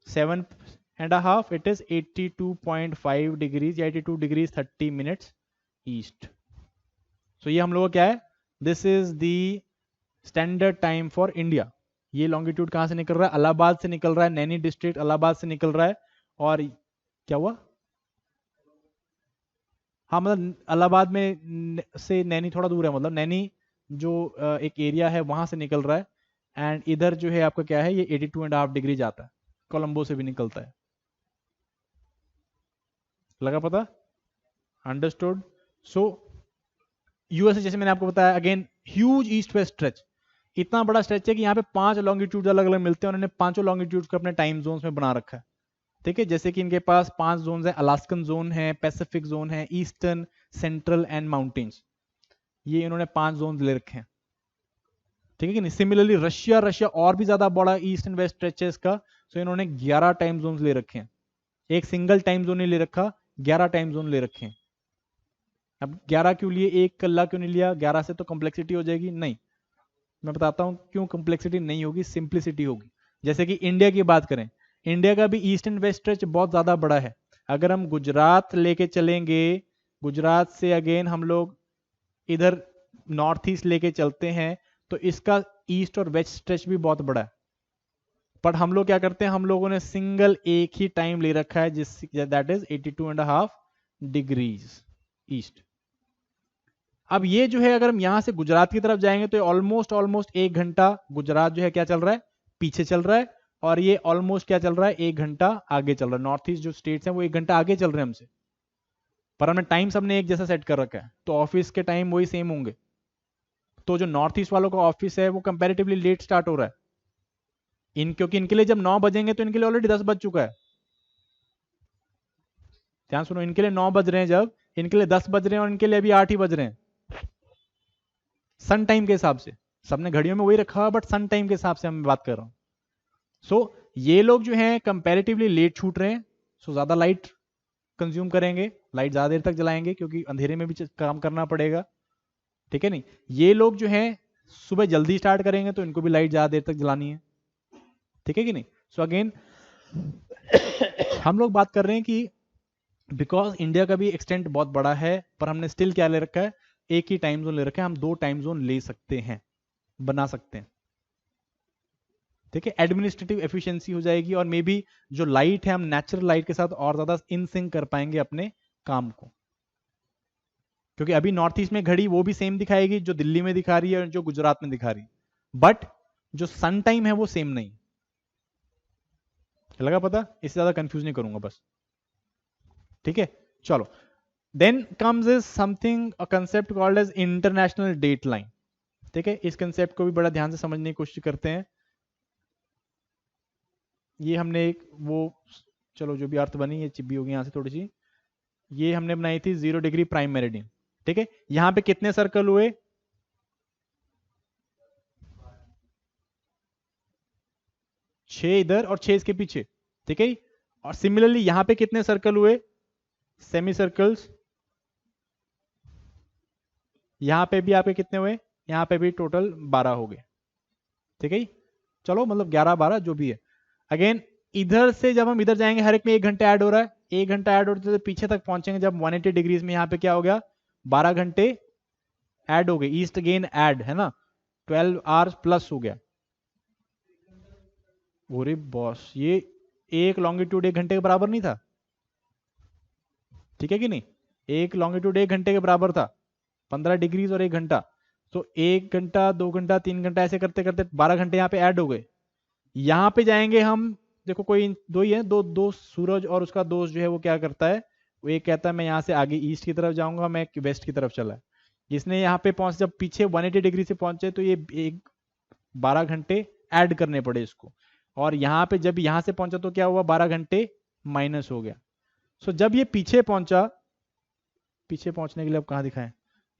7.5, it is 82.5 degrees या 82 डिग्रीज 30 मिनट्स ईस्ट। सो ये हम लोग क्या है, this is the standard time for India. ये लॉन्गिट्यूड कहां से निकल रहा है, इलाहाबाद से निकल रहा है, नैनी डिस्ट्रिक्ट इलाहाबाद से निकल रहा है। और क्या हुआ, हाँ मतलब इलाहाबाद में से नैनी थोड़ा दूर है, मतलब नैनी जो एक एरिया है वहां से निकल रहा है, एंड इधर जो है आपका क्या है, ये 82.5 डिग्री जाता है, कोलंबो से भी निकलता है। लगा पता? अंडरस्टूड। सो यूएसए जैसे मैंने आपको बताया, again huge east west stretch, इतना बड़ा स्ट्रेच है कि यहाँ पे 5 लॉन्गिट्यूड अलग अलग मिलते हैं, उन्होंने पांचों लॉन्गिट्यूड को अपने टाइम जोन्स में बना रखा है। ठीक है, जैसे कि इनके पास 5 जोन है, अलास्कन जोन है, पैसिफिक जोन है, ईस्टर्न, सेंट्रल एंड माउंटेन्स, ये इन्होंने 5 जोन ले रखे हैं। ठीक है कि नहीं? सिमिलरली रशिया, रशिया और भी ज्यादा बड़ा ईस्ट एंड वेस्ट स्ट्रेच है इसका, तो इन्होंने 11 टाइम जोन ले रखे हैं। एक सिंगल टाइम जोन नहीं ले रखा, 11 टाइम जोन ले रखे हैं। अब 11 क्यों लिए, एक कल्ला क्यों नहीं लिया? 11 से तो कॉम्प्लेक्सिटी हो जाएगी, नहीं, मैं बताता हूं क्यों कॉम्प्लेक्सिटी नहीं होगी, सिंप्लिसिटी होगी। जैसे कि इंडिया की बात करें, इंडिया का भी ईस्ट एंड वेस्ट स्ट्रेच बहुत ज्यादा बड़ा है। अगर हम गुजरात लेके चलेंगे, गुजरात से अगेन हम लोग इधर नॉर्थ ईस्ट लेके चलते हैं, तो इसका ईस्ट और वेस्ट स्ट्रेच भी बहुत बड़ा है। पर हम लोग क्या करते हैं, हम लोगों ने सिंगल एक ही टाइम ले रखा है, जिस दैट इज 82.5 डिग्रीज ईस्ट। अब ये जो है, अगर हम यहां से गुजरात की तरफ जाएंगे तो ऑलमोस्ट ऑलमोस्ट 1 घंटा गुजरात जो है क्या चल रहा है, पीछे चल रहा है, और ये ऑलमोस्ट क्या चल रहा है, 1 घंटा आगे चल रहा है। नॉर्थ ईस्ट जो स्टेट्स हैं वो 1 घंटा आगे चल रहे हैं हमसे, पर हमने टाइम सबने एक जैसा सेट कर रखा है, तो ऑफिस के टाइम वही सेम होंगे। तो जो नॉर्थ ईस्ट वालों का ऑफिस है वो कंपेरेटिवली लेट स्टार्ट हो रहा है, क्योंकि इनके लिए जब 9 बजेंगे तो इनके लिए ऑलरेडी 10 बज चुका है। ध्यान सुनो, इनके लिए 9 बज रहे हैं, जब इनके लिए 10 बज रहे हैं, और इनके लिए अभी 8 ही बज रहे हैं सन टाइम के हिसाब से। सबने घड़ियों में वही रखा हुआ, बट सन टाइम के हिसाब से हम बात कर रहा हूं। सो ये लोग जो हैं कंपैरेटिवली लेट छूट रहे हैं, सो ज्यादा लाइट कंज्यूम करेंगे, लाइट ज्यादा देर तक जलाएंगे, क्योंकि अंधेरे में भी काम करना पड़ेगा। ठीक है नहीं? ये लोग जो हैं सुबह जल्दी स्टार्ट करेंगे, तो इनको भी लाइट ज्यादा देर तक जलानी है। ठीक है कि नहीं? सो अगेन हम लोग बात कर रहे हैं कि बिकॉज इंडिया का भी एक्सटेंट बहुत बड़ा है, पर हमने स्टिल क्या ले रखा है, एक ही टाइम जोन ले रखा है। हम 2 टाइम जोन ले सकते हैं, बना सकते हैं। ठीक है, एडमिनिस्ट्रेटिव एफिशिएंसी हो जाएगी, और मे बी जो लाइट है हम नेचुरल लाइट के साथ और ज्यादा इन सिंक कर पाएंगे अपने काम को, क्योंकि अभी नॉर्थ ईस्ट में घड़ी वो भी सेम दिखाएगी जो दिल्ली में दिखा रही है और जो गुजरात में दिखा रही है, बट जो सन टाइम है वो सेम नहीं। लगा पता? इससे ज्यादा कंफ्यूज नहीं करूंगा बस। ठीक है, चलो। Then comes is something, a concept called as international date line. ठीक है, इस कंसेप्ट को भी बड़ा ध्यान से समझने की कोशिश करते हैं। ये हमने एक वो, चलो जो भी अर्थ बनी ये चिप्पी होगी यहां से थोड़ी सी, ये हमने बनाई थी 0 डिग्री प्राइम मेरिडियन। ठीक है, यहां पे कितने सर्कल हुए, 6 इधर और 6 इसके पीछे। ठीक है, और सिमिलरली यहां पे कितने सर्कल हुए, सेमी सर्कल्स। यहां पे भी आपके कितने हुए, यहां पे भी टोटल 12 हो गए। ठीक है, चलो मतलब 11 12 जो भी है। अगेन इधर से जब हम इधर जाएंगे, हर एक में 1 घंटा ऐड हो रहा है, 1 घंटा ऐड होते पीछे तक पहुंचेंगे जब 180 डिग्रीज में, यहाँ पे क्या हो गया, 12 घंटे ऐड हो गए, ईस्ट अगेन ऐड है ना, 12 आवर्स प्लस हो गया। अरे बॉस, ये एक लॉन्गिट्यूड 1 घंटे के बराबर नहीं था? ठीक है कि नहीं? एक लॉन्गिट्यूड 1 घंटे के बराबर था, 15 डिग्रीज और 1 घंटा। तो 1 घंटा 2 घंटा 3 घंटा ऐसे करते करते 12 घंटे यहाँ पे ऐड हो गए। यहाँ पे जाएंगे हम, देखो कोई दो ही है, दो दो सूरज और उसका दोस्त जो है वो क्या करता है, वो एक कहता है मैं यहाँ से आगे ईस्ट की तरफ जाऊंगा, मैं वेस्ट की तरफ चला। इसने यहाँ पे पहुंच, जब पीछे 180 डिग्री से पहुंचे तो ये एक 12 घंटे ऐड करने पड़े इसको, और यहाँ पे जब यहाँ से पहुंचा तो क्या हुआ, 12 घंटे माइनस हो गया। सो जब ये पीछे पहुंचा, पीछे पहुंचने के लिए अब कहाँ दिखाएं,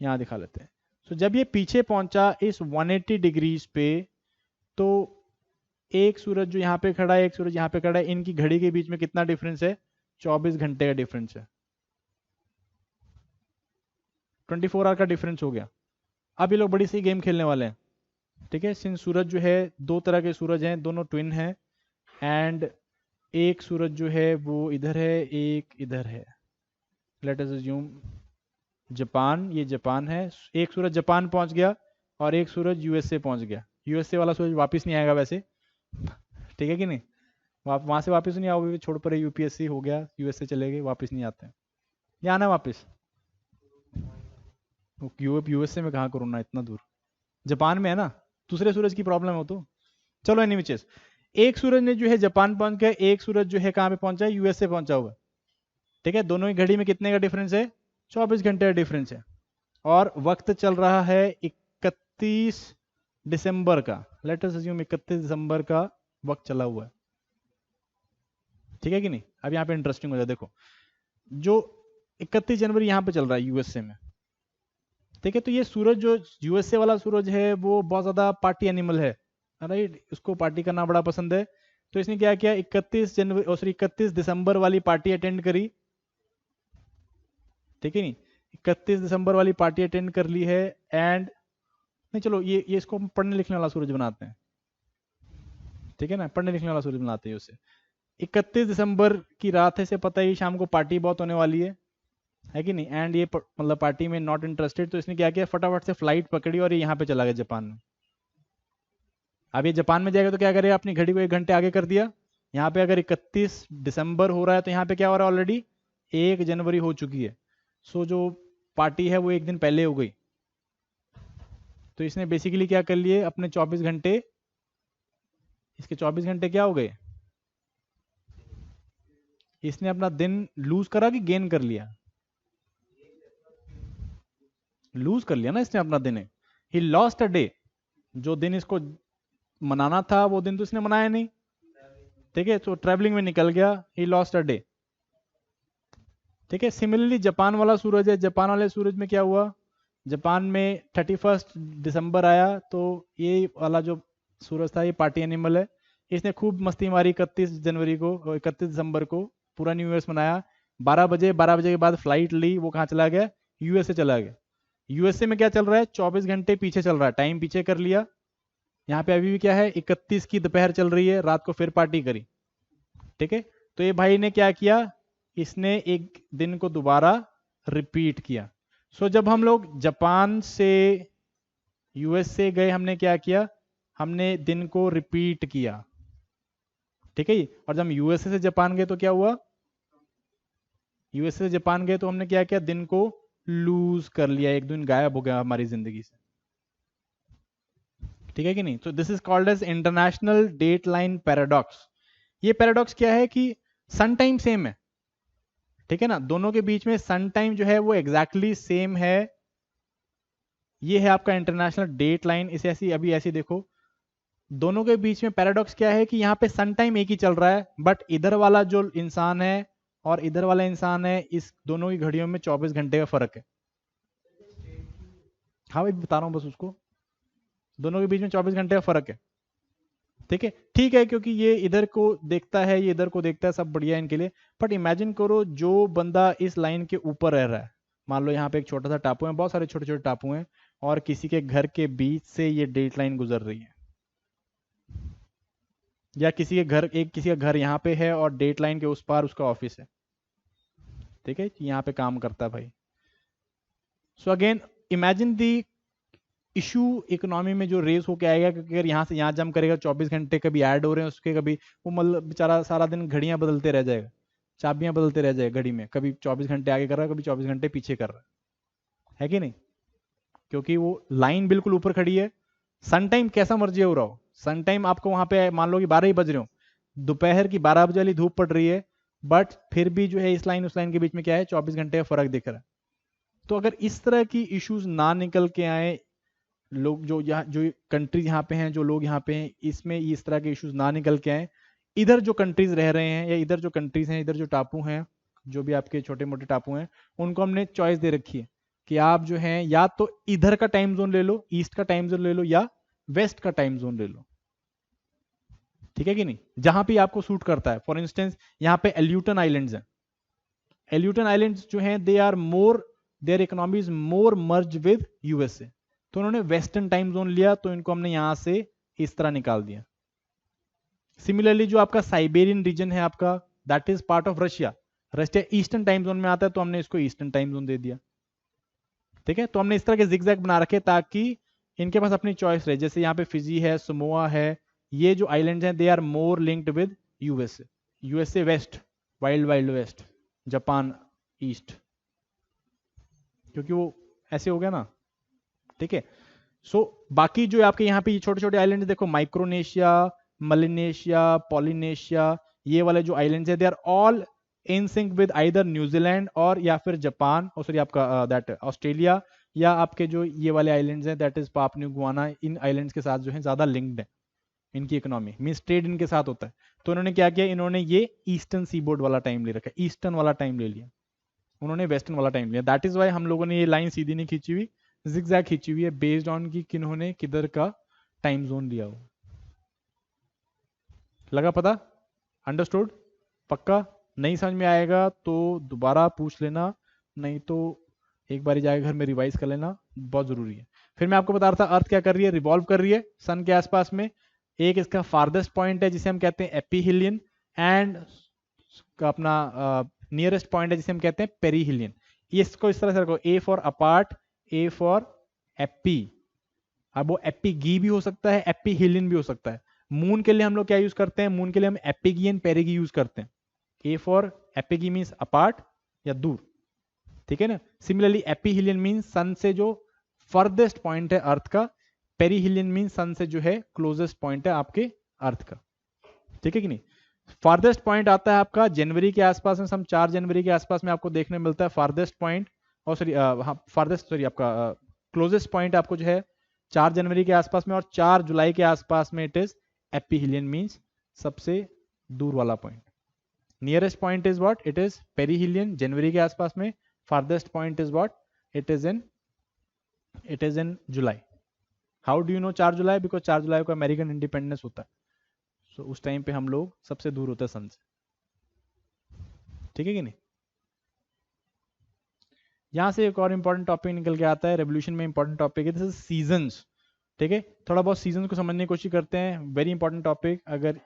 यहाँ दिखा लेते हैं। सो जब ये पीछे पहुंचा इस 180 डिग्रीज पे, तो एक सूरज जो यहाँ पे खड़ा है, एक सूरज यहाँ पे खड़ा है, इनकी घड़ी के बीच में कितना डिफरेंस है, 24 घंटे का डिफरेंस है, 24 आवर का डिफरेंस हो गया। अब ये लोग बड़ी सी गेम खेलने वाले हैं। ठीक है, सिंस सूरज जो है, 2 तरह के सूरज हैं, दोनों ट्विन हैं, एंड एक सूरज जो है वो इधर है, एक इधर है। लेट अस अज्यूम जापान, ये जापान है, एक सूरज जापान पहुंच गया और एक सूरज यूएसए पहुंच गया। यूएसए वाला सूरज वापस नहीं आएगा वैसे, ठीक है कि नहीं, वहां से वापस नहीं आओगे, छोड़ पड़े, यूपीएससी हो गया, यूएसए चले गए, वापस नहीं आते हैं, ये आना वापस। यूएसए में कहाँ कोरोना, इतना दूर जापान में है ना, दूसरे सूरज की प्रॉब्लम हो तो। चलो एनीवेज, एक सूरज ने जो है जापान पहुंच गया, एक सूरज जो है कहाँ पे पहुंचा है, यूएसए पहुंचा हुआ। ठीक है, दोनों की घड़ी में कितने का डिफरेंस है, 24 घंटे का डिफरेंस है। और वक्त चल रहा है 31 दिसंबर का, लेट अस अज्यूम 31 दिसंबर का वक्त चला हुआ है। ठीक है कि नहीं। अब यहाँ पे इंटरेस्टिंग हो जाए, देखो जो 31 जनवरी यहाँ पे चल रहा है यूएसए में। ठीक है, तो ये सूरज जो यूएसए वाला सूरज है वो बहुत ज्यादा पार्टी एनिमल है, राइट, उसको पार्टी करना बड़ा पसंद है। तो इसने क्या किया, 31 जनवरी और 31 दिसंबर वाली पार्टी अटेंड करी। ठीक है नहीं, 31 दिसंबर वाली पार्टी अटेंड कर ली है। एंड नहीं, चलो ये इसको हम पढ़ने लिखने वाला सूरज बनाते हैं। ठीक है ना, पढ़ने लिखने वाला सूरज बनाते हैं उसे। 31 दिसंबर की रात है, से पता ही शाम को पार्टी बहुत होने वाली है कि नहीं। एंड ये मतलब पार्टी में नॉट इंटरेस्टेड, तो इसने क्या किया, फटाफट से फ्लाइट पकड़ी और ये यहाँ पे चला गया जापान में। अब ये जापान में जाएगा तो क्या करेगा, अपनी घड़ी को 1 घंटे आगे कर दिया। यहाँ पे अगर 31 दिसंबर हो रहा है तो यहाँ पे क्या हो रहा है, ऑलरेडी 1 जनवरी हो चुकी है। सो जो पार्टी है वो 1 दिन पहले हो गई। तो इसने बेसिकली क्या कर लिए, अपने 24 घंटे, इसके 24 घंटे क्या हो गए, इसने अपना दिन लूज करा कि गेन कर लिया, लूज कर लिया ना इसने अपना दिन। ही लॉस्ट अ डे, जो दिन इसको मनाना था वो दिन तो इसने मनाया नहीं। ठीक है, तो ट्रेवलिंग में निकल गया, ही लॉस्ट अ डे। ठीक है, सिमिलरली जापान वाला सूरज है, जापान वाले सूरज में क्या हुआ, जापान में 31 दिसंबर आया तो ये वाला जो सूरज था ये पार्टी एनिमल है। इसने खूब मस्ती मारी 31 जनवरी को, 31 दिसंबर को पूरा न्यू ईयर्स मनाया। 12 बजे के बाद फ्लाइट ली, वो कहाँ चला गया, यूएसए चला गया। यूएसए में क्या चल रहा है, 24 घंटे पीछे चल रहा है, टाइम पीछे कर लिया। यहाँ पे अभी भी क्या है, 31 की दोपहर चल रही है, रात को फिर पार्टी करी। ठीक है, तो ये भाई ने क्या किया, इसने एक दिन को दोबारा रिपीट किया। सो जब हम लोग जापान से यूएसए गए, हमने क्या किया, हमने दिन को रिपीट किया। ठीक है, और जब हम यूएसए से जापान गए तो क्या हुआ, यूएसए से जापान गए तो हमने क्या किया, दिन को लूज कर लिया, एक दिन गायब हो गया हमारी जिंदगी से। ठीक है कि नहीं। तो this is called as international date line paradox. ये पैराडॉक्स क्या है कि सन टाइम सेम है, ठीक है ना, दोनों के बीच में सन टाइम जो है वो एग्जैक्टली सेम है। ये है आपका इंटरनेशनल डेट लाइन। इसे ऐसी अभी ऐसी देखो, दोनों के बीच में पैराडॉक्स क्या है कि यहाँ पे सन टाइम एक ही चल रहा है, बट इधर वाला जो इंसान है और इधर वाला इंसान है, इस दोनों की घड़ियों में 24 घंटे का फर्क है। हाँ भाई बता रहा हूँ बस उसको, दोनों के बीच में 24 घंटे का फर्क है। ठीक है, क्योंकि ये इधर को देखता है, ये इधर को देखता है, सब बढ़िया है इनके लिए। बट इमेजिन करो जो बंदा इस लाइन के ऊपर रह रहा है, मान लो यहाँ पे एक छोटा सा टापू है, बहुत सारे छोटे छोटे टापू हैं, और किसी के घर के बीच से ये डेट लाइन गुजर रही है, या किसी का घर यहाँ पे है और डेट लाइन के उस पार उसका ऑफिस है। ठीक है, यहाँ पे काम करता है भाई। So again imagine the issue economy में जो रेस होके आएगा, क्योंकि अगर यहाँ से यहाँ जंप करेगा, 24 घंटे कभी ऐड हो रहे हैं उसके, कभी वो मतलब बेचारा सारा दिन घड़ियां बदलते रह जाएगा, चाबियां बदलते रह जाएगा घड़ी में, कभी 24 घंटे आगे कर रहा है, कभी 24 घंटे पीछे कर रहा है कि नहीं, क्योंकि वो लाइन बिल्कुल ऊपर खड़ी है। सन टाइम कैसा मर्जी हो रहा हो, सन टाइम आपको वहां पे मान लो कि 12 ही बज रहे हो, दोपहर की 12 बजे वाली धूप पड़ रही है, बट फिर भी जो है इस लाइन उस लाइन के बीच में क्या है, 24 घंटे का फर्क दिख रहा है। तो अगर इस तरह की इश्यूज ना निकल के आए, लोग जो यहाँ जो कंट्रीज यहाँ पे हैं, जो लोग यहाँ पे हैं, इसमें इस तरह के इश्यूज ना निकल के आए, इधर जो कंट्रीज रह रहे हैं या इधर जो कंट्रीज हैं, इधर जो टापू हैं, जो भी आपके छोटे मोटे टापू हैं, उनको हमने चॉइस दे रखी है कि आप जो हैं या तो इधर का टाइम जोन ले लो, ईस्ट का टाइम जोन ले लो, या वेस्ट का टाइम जोन ले लो। ठीक है कि नहीं, जहां भी आपको सूट करता है। फॉर इंस्टेंस यहाँ पे एल्यूटन आइलैंड्स हैं, एल्यूटन आइलैंड्स जो हैं they are more, their economy is more merge with USA, तो उन्होंने वेस्टर्न टाइम जोन लिया, तो इनको हमने यहां से इस तरह निकाल दिया। सिमिलरली जो आपका साइबेरियन रीजन है आपका, that is part of Russia, Russia eastern time zone में आता है, तो हमने इसको ईस्टर्न टाइम जोन दे दिया। ठीक है, तो हमने इस तरह के जिगजैग बना रखे ताकि इनके पास अपनी चॉइस रहे। जैसे यहाँ पे फिजी है, समोआ है, ये जो आइलैंड हैं they are more linked with USA, USA west, wild wild west, Japan east, क्योंकि वो ऐसे हो गया ना, ठीक है। सो बाकी जो आपके यहाँ पे ये छोटे छोटे आइलैंड देखो, माइक्रोनेशिया, मलिनेशिया, पॉलिनेशिया, ये वाले जो आइलैंड्स है they are all in sync with either New Zealand और या फिर जापान और सॉरी आपका दैट ऑस्ट्रेलिया, या आपके जो ये वाले आइलैंड्स हैं that is Papua new Guana, in islands के साथ जो है ज्यादा लिंक्ड है इनकी इकोनॉमी, मींस ट्रेड इनके साथ होता है। तो उन्होंने क्या किया, इन्होंने ये ईस्टर्न सीबोर्ड वाला टाइम ले रखा है, ईस्टर्न वाला टाइम ले लिया, उन्होंने वेस्टर्न वाला टाइम लिया। दैट इज वाई हम लोगों ने ये लाइन सीधी नहीं खींची हुई, जिगजैग खींची हुई है बेस्ड ऑन कि किन्होंने किधर का टाइम जोन लिया हो। लगा पता? अंडरस्टूड? पक्का? नहीं समझ में आएगा तो दोबारा पूछ लेना, नहीं तो एक बार जाके घर में रिवाइज कर लेना, बहुत जरूरी है। फिर मैं आपको बता रहा था अर्थ क्या कर रही है, रिवॉल्व कर रही है सन के आसपास में। एक इसका फार्देस्ट पॉइंट है जिसे हम कहते हैं एपीहिलियन, एंड अपना नियरेस्ट पॉइंट है जिसे हम कहते हैं पेरीहिलियन। इसको इस तरह से रखो, A for apart, A for AP. अब वो एपीगी भी हो सकता है, एपीहिलियन भी हो सकता है। मून के लिए हम लोग क्या यूज करते हैं, मून के लिए हम एपिगी एंड पेरिगी यूज करते हैं। ए फॉर एपिगी मीन्स अपार्ट या दूर, ठीक है ना। सिमिलरली एपीहिलियन मीन्स सन से जो फर्देस्ट पॉइंट है अर्थ का, पेरीहिलियन मीन्स सन से जो है क्लोजेस्ट पॉइंट है आपके अर्थ का, ठीक है कि नहीं। फार्देस्ट पॉइंट आता है आपका जनवरी के आसपास में, सम 4 जनवरी के आसपास में आपको देखने मिलता है फार्देस्ट पॉइंट, और सॉरी फार्देस्ट सॉरी आपका क्लोजेस्ट पॉइंट आपको जो है 4 जनवरी के आसपास में, और 4 जुलाई के आसपास में इट इज एपीहिलियन मीन्स सबसे दूर वाला point. Nearest point is what, it is perihelion जनवरी के आसपास में, farthest point is what, it is in July. How do you know 4 July? Because 4 जुलाई को अमेरिकन इंडिपेंडेंस होता है, सो उस टाइम पे हम लोग सबसे दूर होते हैं सन से, ठीक है कि नहीं। यहां से एक और इंपॉर्टेंट टॉपिक निकल के आता है, रेवोल्यूशन में इंपॉर्टेंट टॉपिक है दिस इज सीजन्स, ठीक है। थोड़ा बहुत सीजन को समझने की कोशिश करते हैं, वेरी इंपॉर्टेंट टॉपिक, अगर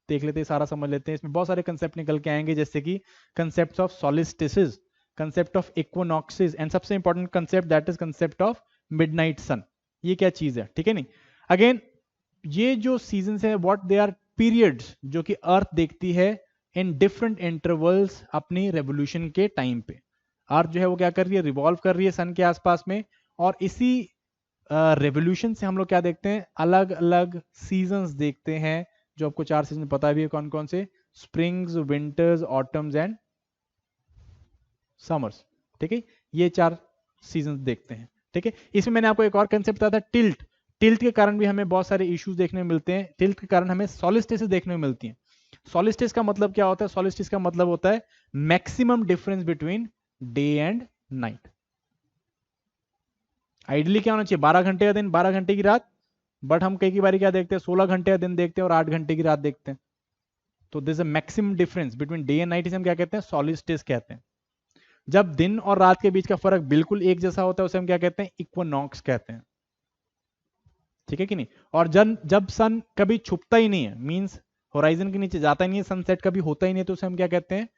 देख लेते हैं सारा समझ लेते हैं। इसमें बहुत सारे कंसेप्ट निकल के आएंगे, जैसे कि concept of solstices, concept of equinoxes, and सबसे important concept that is concept of midnight sun. ये क्या चीज है, ठीक है नहीं। अगेन ये जो सीजन है व्हाट दे आर पीरियड्स जो कि अर्थ देखती है इन डिफरेंट इंटरवल्स अपनी रेवोल्यूशन के टाइम पे। अर्थ जो है वो क्या कर रही है, रिवॉल्व कर रही है सन के आसपास में, और इसी रेवोल्यूशन से हम लोग क्या देखते हैं, अलग अलग सीजन्स देखते हैं, जो आपको 4 सीजन पता भी है कौन कौन से, springs, winters, autumns and summers, ठीक है। ये 4 सीजन देखते हैं, ठीक है। इसमें मैंने आपको एक और कंसेप्ट बताया था, टिल्ट। टिल्ट के कारण भी हमें बहुत सारे इश्यूज देखने में मिलते हैं, टिल्ट के कारण हमें सॉलिस्टिस देखने में मिलती हैं। सॉलिस्टिस का मतलब क्या होता है, सॉलिस्टिस का मतलब होता है maximum difference between day and night. Ideally क्या होना चाहिए, 12 घंटे का दिन 12 घंटे की रात, बट हम कई बार क्या देखते हैं 16 घंटे का दिन देखते हैं और 8 घंटे की रात देखते हैं। तो this a maximum difference between day and night, इसे हम क्या कहते हैं, सॉलिस्टिस कहते हैं। जब दिन और रात के बीच का फर्क बिल्कुल एक जैसा होता है उसे हम क्या कहते हैं, इक्विनॉक्स कहते हैं, ठीक है कि नहीं। और जब सन कभी छुपता ही नहीं है, मींस होराइजन के नीचे जाता ही नहीं है, सनसेट कभी होता ही नहीं है, तो उसे हम क्या कहते हैं,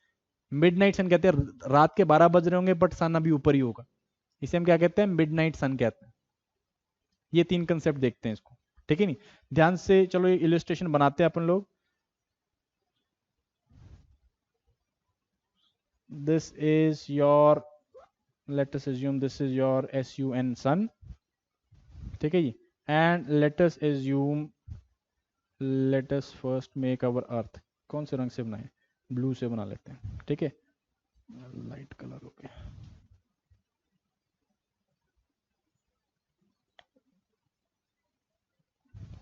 मिडनाइट सन कहते हैं। रात के 12 बज रहे होंगे बट सन अभी ऊपर ही होगा, इसे हम क्या कहते हैं, मिडनाइट सन कहते हैं। ये 3 कंसेप्ट देखते हैं इसको, ठीक है नहीं। ध्यान से चलो ये इलस्ट्रेशन बनाते हैं अपन लोग। This is your, let us assume this is your SUN sun, ठीक है जी। And let us assume, let us first make our earth. कौन से रंग से बनाए, ब्लू से बना लेते हैं, ठीक है, लाइट कलर हो गया।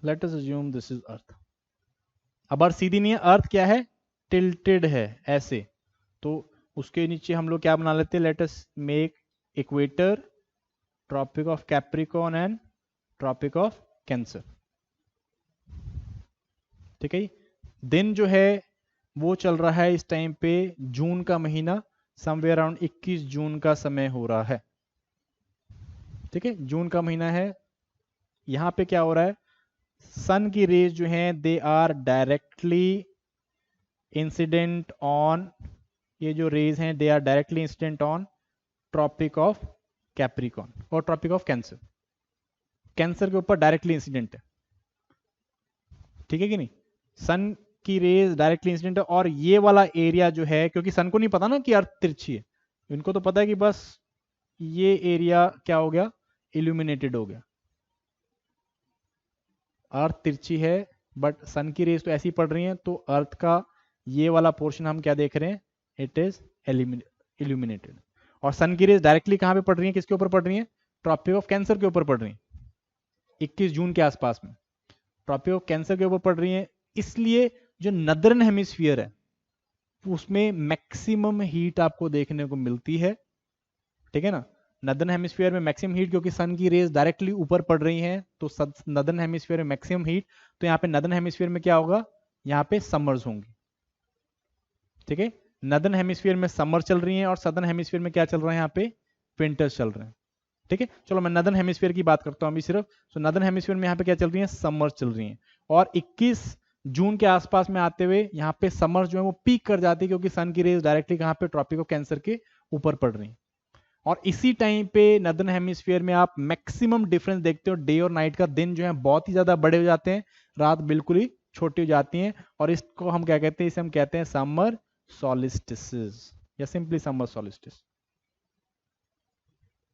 Let us assume this is earth. अब अर्थ सीधी नहीं है, अर्थ क्या है, टिल्टेड है ऐसे, तो उसके नीचे हम लोग क्या बना लेते हैं, let us make equator, tropic of capricorn and tropic of cancer, ठीक है। दिन जो है वो चल रहा है इस टाइम पे जून का महीना, समवेयर अराउंड 21 जून का समय हो रहा है, ठीक है, जून का महीना है। यहां पे क्या हो रहा है, सन की रेज जो हैं they are directly incident on, ये जो रेज हैं they are directly incident on tropic of capricorn और ट्रॉपिक ऑफ कैंसर। कैंसर के ऊपर डायरेक्टली इंसिडेंट है, ठीक है कि नहीं। सन की रेज डायरेक्टली इंसिडेंट है, और ये वाला एरिया जो है, क्योंकि सन को नहीं पता ना कि अर्थ तिरछी है, इनको तो पता है कि बस ये एरिया क्या हो गया, इल्यूमिनेटेड हो गया। अर्थ तिरछी है बट सन की रेज तो ऐसी पड़ रही हैं, तो अर्थ का ये वाला पोर्शन हम क्या देख रहे हैं, इट इज इल्यूमिनेटेड। और सन की रेज डायरेक्टली कहाँ पे पड़ रही है, किसके ऊपर पड़ रही है, ट्रॉपिक ऑफ कैंसर के ऊपर पड़ रही है 21 जून के आसपास में, ट्रॉपिक ऑफ कैंसर के ऊपर पड़ रही है। इसलिए जो नदर्न हेमिस्फीयर है उसमें मैक्सिमम हीट आपको देखने को मिलती है, ठीक है ना। नदर्न हेमिस्फीयर में मैक्सिमम हीट, क्योंकि सन की रेज डायरेक्टली ऊपर पड़ रही हैं, तो नदर्न हेमिस्फीयर में मैक्सिमम हीट। तो यहाँ पे नदर्न हेमिस्फीयर में क्या होगा, यहाँ पे समर्स होंगी, ठीक है। नदर्न हेमिस्फीयर में समर चल रही है और सदर्न हेमिस्फीयर में क्या चल रहा है, यहाँ पे विंटर्स चल रहे हैं, ठीक है। चलो मैं नदर्न हेमिस्फीयर की बात करता हूँ अभी सिर्फ। तो नदर्न हेमिस्फीयर में यहाँ पे क्या चल रही है, समर चल रही है। और 21 जून के आसपास में आते हुए यहाँ पे समर जो है वो पीक कर जाती है, क्योंकि सन की रेज डायरेक्टली कहाँ पे, ट्रॉपिक ऑफ कैंसर के ऊपर पड़ रही है। और इसी टाइम पे नदर्न हेमिस्फीयर में आप मैक्सिमम डिफरेंस देखते हो, डे और नाइट का, दिन जो है बहुत ही ज्यादा बड़े हो जाते हैं, रात बिल्कुल ही छोटी हो जाती हैं। और इसको हम क्या कहते हैं, इसे हम कहते हैं समर सॉलिस्टिस या सिंपली समर सॉलिस्टिस।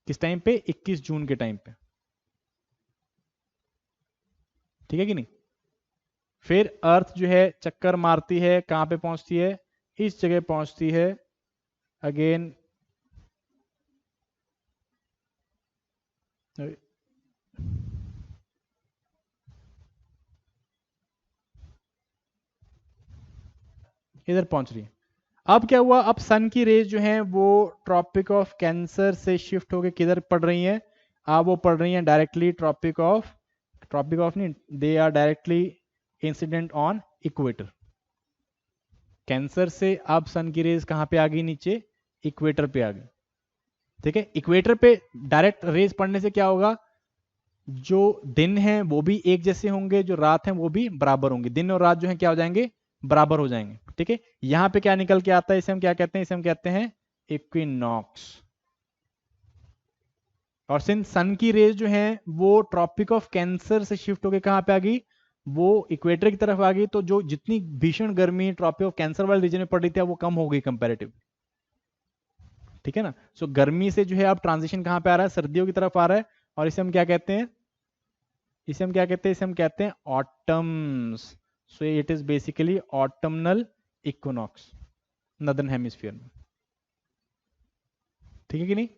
किस टाइम पे, 21 जून के टाइम पे, ठीक है कि नहीं। फिर अर्थ जो है चक्कर मारती है, कहां पे पहुंचती है, इस जगह पहुंचती है अगेन। इधर पहुंच रही है। अब क्या हुआ, अब सन की रेज जो है वो ट्रॉपिक ऑफ कैंसर से शिफ्ट होके किधर पड़ रही हैं, अब वो पड़ रही हैं डायरेक्टली ट्रॉपिक ऑफ नहीं, they are directly incident on equator. Cancer से अब सन की रेज कहां पे आ गई, नीचे इक्वेटर पे आ गई, ठीक है। इक्वेटर पे डायरेक्ट रेज पड़ने से क्या होगा, जो दिन है वो भी एक जैसे होंगे, जो रात है वो भी बराबर होंगे, दिन और रात जो है क्या हो जाएंगे, बराबर हो जाएंगे, ठीक है। यहां पे क्या निकल के आता है, इसे हम क्या कहते हैं, इसे हम कहते हैं इक्विनॉक्स। और सिंस सन की रेज जो है वो ट्रॉपिक ऑफ कैंसर से शिफ्ट होकर कहां पे आ गई, वो इक्वेटर की तरफ आ गई, तो जो जितनी भीषण गर्मी ट्रॉपिक ऑफ कैंसर वाले रीजन में पड़ रही थी वो कम हो गई कंपेरेटिव, ठीक है ना। सो गर्मी से जो है अब ट्रांजिशन कहां पे आ रहा है, सर्दियों की तरफ आ रहा है। और इसे हम क्या कहते हैं, इसे हम क्या कहते हैं, इसे हम कहते हैं autumns. So it is basically autumnal equinox northern hemisphere में, ठीक है कि नहीं,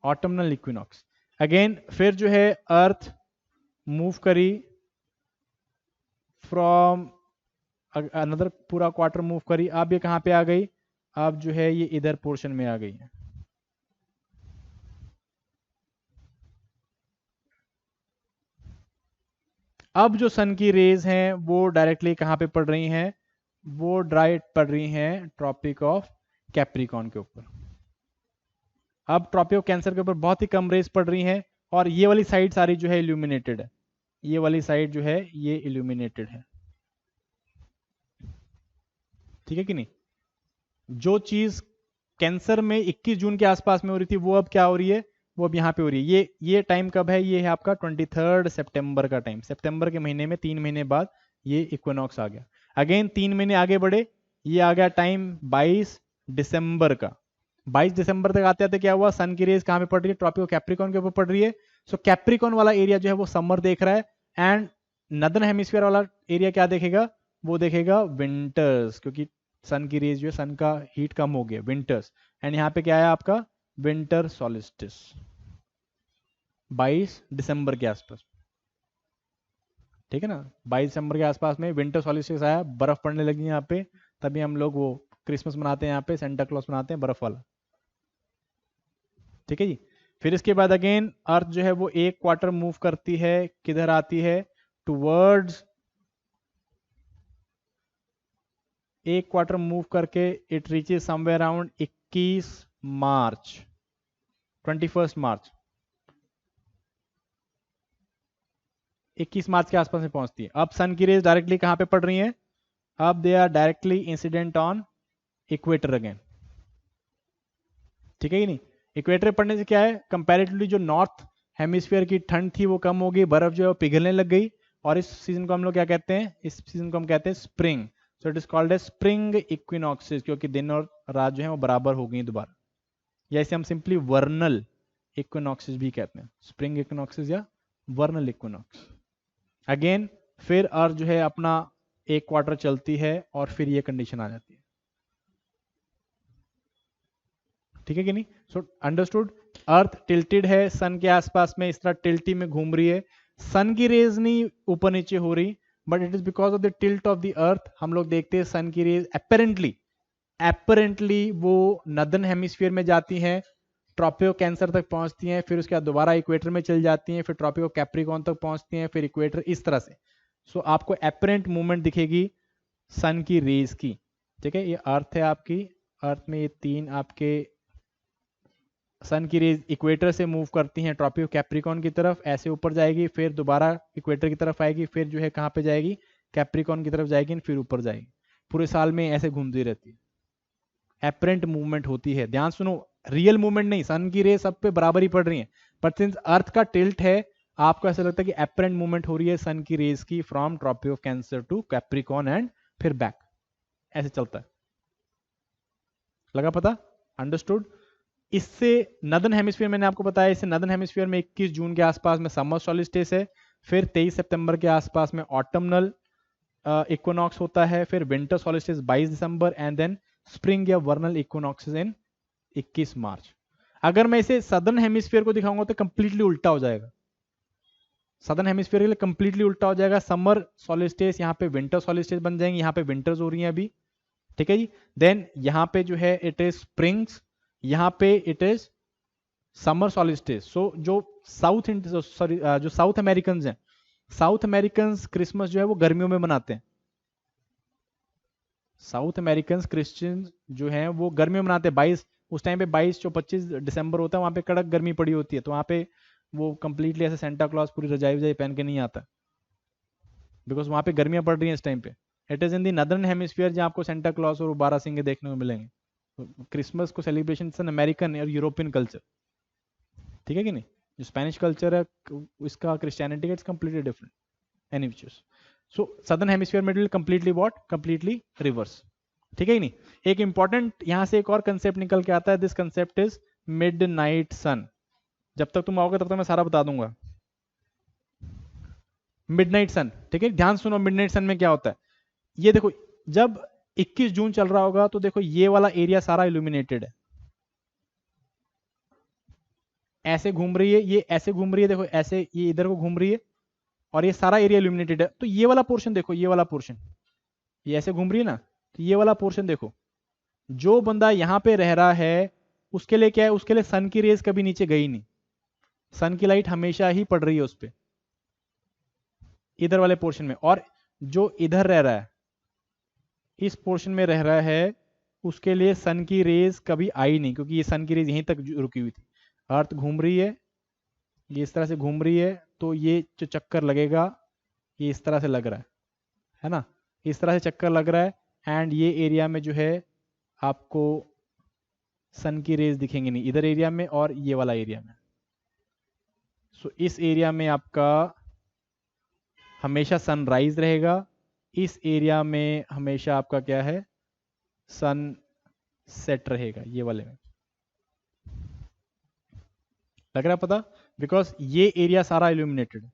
ऑटमनल इक्विनॉक्स। अगेन फिर जो है अर्थ मूव करी फ्रॉम अनदर, पूरा क्वार्टर मूव करी, अब ये कहां पे आ गई, अब जो है ये इधर पोर्शन में आ गई है, अब जो सन की रेज हैं वो डायरेक्टली कहां पे पड़ रही हैं, वो डायरेक्ट पड़ रही हैं ट्रॉपिक ऑफ कैप्रिकॉन के ऊपर। अब ट्रॉपिक ऑफ कैंसर के ऊपर बहुत ही कम रेज पड़ रही हैं, और ये वाली साइड सारी जो है इल्यूमिनेटेड है, ये वाली साइड जो है ये इल्यूमिनेटेड है, ठीक है कि नहीं। जो चीज कैंसर में 21 जून के आसपास में हो रही थी वो अब क्या हो रही है, वो अब यहाँ पे हो रही है। ये टाइम कब है, ये है आपका 23 सितंबर का टाइम, सितंबर के महीने में 3 महीने बाद ये इक्विनॉक्स आ गया। अगेन 3 महीने आगे बढ़े, ये आ गया टाइम 22 दिसंबर का। 22 दिसंबर तक आते आते क्या हुआ, सन की रेज कहाँ पे पड़ रही है, ट्रॉपिक ऑफ कैप्रिकॉन के ऊपर पड़ रही है। सो कैप्रिकॉन वाला एरिया जो है वो समर देख रहा है, एंड नदर्न हेमिस्फीयर वाला एरिया क्या देखेगा, वो देखेगा विंटर्स, क्योंकि सन की रेज जो है, सन का हीट कम हो गया, विंटर्स। एंड यहाँ पे क्या है आपका विंटर सॉलिस्टिस 22 दिसंबर के आसपास, ठीक है ना। 22 दिसंबर के आसपास में विंटर सॉलिस्टिस आया, बर्फ पड़ने लगी यहाँ पे, तभी हम लोग वो क्रिसमस मनाते हैं, यहाँ पे सेंटा क्लॉज मनाते हैं बर्फ वाला, ठीक है जी। फिर इसके बाद अगेन अर्थ जो है वो एक क्वार्टर मूव करती है, किधर आती है, टुवर्ड्स, एक क्वार्टर मूव करके इट रीचेस समवेयर अराउंड 21 मार्च, 21 मार्च, 21 मार्च के आसपास में पहुंचती है। अब सन की रेज डायरेक्टली कहां पे पड़ रही हैं, अब they are directly incident on equator again, ठीक है कि नहीं। इक्वेटर पड़ने से क्या है, कंपैरेटिवली जो नॉर्थ हेमिस्फीयर की ठंड थी वो कम हो गई, बर्फ जो है वो पिघलने लग गई, और इस सीजन को हम लोग क्या कहते हैं, इस सीजन को हम कहते हैं spring. So it is called a spring equinoxes, क्योंकि दिन और रात जो है वो बराबर हो गई दोबारा, या इसे हम सिंपली वर्नल इक्विनॉक्सेस भी कहते हैं, स्प्रिंग इक्विनॉक्सेस या वर्नल इक्विनॉक्स। अगेन फिर अर्थ जो है अपना एक क्वार्टर चलती है और फिर ये कंडीशन आ जाती है, ठीक है कि नहीं? सो अंडरस्टूड, अर्थ टिल्टेड है सन के आसपास में, इस तरह टिल्टी में घूम रही है, सन की रेज नहीं ऊपर नीचे हो रही, but it is because of the tilt of the earth. हम लोग देखते हैं सन की रेज एपरेंटली वो नदर्न हेमिस्फीयर में जाती हैं, ट्रॉपिको कैंसर तक पहुंचती हैं, फिर उसके बाद दोबारा इक्वेटर में चल जाती हैं, फिर ट्रॉपिको कैप्रिकॉन तक पहुंचती हैं, फिर इक्वेटर, इस तरह से। सो आपको एपरेंट मूवमेंट दिखेगी सन की रेज की, ठीक है? ये अर्थ है आपकी, अर्थ में ये तीन आपके सन की रेज इक्वेटर से मूव करती हैं ट्रॉपिको कैप्रिकॉन की तरफ, ऐसे ऊपर जाएगी, फिर दोबारा इक्वेटर की तरफ आएगी, फिर जो है कहाँ पे जाएगी, कैप्रिकॉन की तरफ जाएगी, फिर ऊपर जाएगी, पूरे साल में ऐसे घूमती रहती है, एपरेंट मूवमेंट होती है। ध्यान सुनो, रियल मूवमेंट नहीं, सन की रेज सब पे बराबर ही पड़ रही है, बट सिंस अर्थ का टिल्ट है आपको ऐसा लगता है कि एपरेंट मूवमेंट हो रही है सन की रेज की from Tropic of Cancer to Capricorn and फिर बैक, ऐसे चलता है। लगा पता? अंडरस्टूड। इससे नदर्न हेमिस्फीयर मैंने आपको बताया, इससे नदर्न हेमिस्फीयर में 21 जून के आसपास में समर सॉलिस्टिस है, फिर 23 सितंबर के आसपास में ऑटमनल इक्विनॉक्स होता है, फिर winter solstice 22 December and then spring या वर्नल इक्विनॉक्सेस इन 21 मार्च। अगर मैं इसे सदर्न हेमिस्फीयर को दिखाऊंगा तो कंप्लीटली उल्टा हो जाएगा, सदर्न हेमिस्फीयर के लिए कंप्लीटली उल्टा हो जाएगा, समर सॉलिस्टिस यहाँ पे विंटर सॉलिस्टिस बन जाएंगे, यहाँ पे विंटर्स हो रही हैं अभी, ठीक है जी। देन यहाँ पे जो है इट इज स्प्रिंग्स, यहाँ पे इट इज समर सॉलिस्टिस। सो जो जो साउथ अमेरिकन हैं, साउथ अमेरिकन क्रिसमस जो है वो गर्मियों में मनाते हैं, साउथ अमेरिकन क्रिश्चियन जो हैं वो गर्मियों में मनाते हैं, 22 उस टाइम पे 22 जो 25 दिसंबर होता है वहां पे कड़क गर्मी पड़ी होती है, तो वहां पे वो कंप्लीटली ऐसे सेंटा क्लॉज पूरी रजाई वजाई पहन के नहीं आता, बिकॉज वहां पे गर्मियां पड़ रही हैं इस टाइम पे। It is in the northern hemisphere जहां आपको सेंटा क्लॉज और 12 सिंगे देखने को मिलेंगे। क्रिसमस को सेलिब्रेशन एन अमेरिकन और यूरोपियन कल्चर, ठीक है कि नहीं? जो स्पेनिश कल्चर है इसका क्रिश्चियनिटी का it's completely different any witches. So southern hemisphere में कंप्लीटली व्हाट, कंप्लीटली रिवर्स, ठीक है कि नहीं? एक इंपॉर्टेंट यहां से एक और कंसेप्ट निकल के आता है, दिस कंसेप्ट इज मिडनाइट सन। जब तक तुम आओगे तब तक मैं सारा बता दूंगा। मिडनाइट सन, ठीक है, ध्यान सुनो, मिडनाइट सन में क्या होता है, ये देखो, जब 21 जून चल रहा होगा तो देखो ये वाला एरिया सारा इल्यूमिनेटेड है, ऐसे घूम रही है, ये ऐसे घूम रही है, देखो ऐसे ये इधर को घूम रही है और ये सारा एरिया इल्यूमिनेटेड है। तो ये वाला पोर्शन देखो, ये वाला पोर्शन, ये ऐसे घूम रही है ना, तो ये वाला पोर्शन देखो, जो बंदा यहां पे रह रहा है उसके लिए क्या है, उसके लिए सन की रेज कभी नीचे गई नहीं, सन की लाइट हमेशा ही पड़ रही है उस पर, इधर वाले पोर्शन में। और जो इधर रह रहा है, इस पोर्शन में रह रहा है, उसके लिए सन की रेज कभी आई नहीं, क्योंकि ये सन की रेज यहीं तक रुकी हुई थी। अर्थ घूम रही है, ये इस तरह से घूम रही है, तो ये जो चक्कर लगेगा ये इस तरह से लग रहा है ना, इस तरह से चक्कर लग रहा है, एंड ये एरिया में जो है आपको सन की रेज दिखेंगे नहीं, इधर एरिया में और ये वाला एरिया में। सो इस एरिया में आपका हमेशा सनराइज रहेगा, इस एरिया में हमेशा आपका क्या है, सन सेट रहेगा, ये वाले में। लग रहा है पता? बिकॉज ये एरिया सारा इल्यूमिनेटेड है,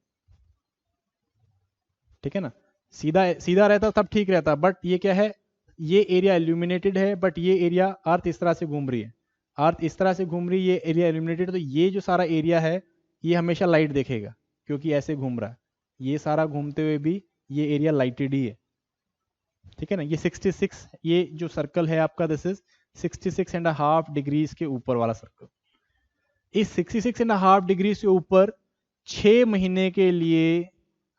ठीक है ना, सीधा सीधा रहता तब ठीक रहता, बट ये क्या है, ये एरिया इल्यूमिनेटेड है, बट ये एरिया अर्थ इस तरह से घूम रही है, अर्थ इस तरह से घूम रही है, ये एरिया इल्यूमिनेटेड, तो ये जो सारा एरिया है ये हमेशा लाइट देखेगा क्योंकि ऐसे घूम रहा है, ये सारा घूमते हुए भी ये एरिया लाइटेड ही है, ठीक है ना। ये 66, ये जो सर्कल है आपका, दिस इज 66.5 डिग्रीज के ऊपर वाला सर्कल। इस 66.5 डिग्री से ऊपर 6 महीने के लिए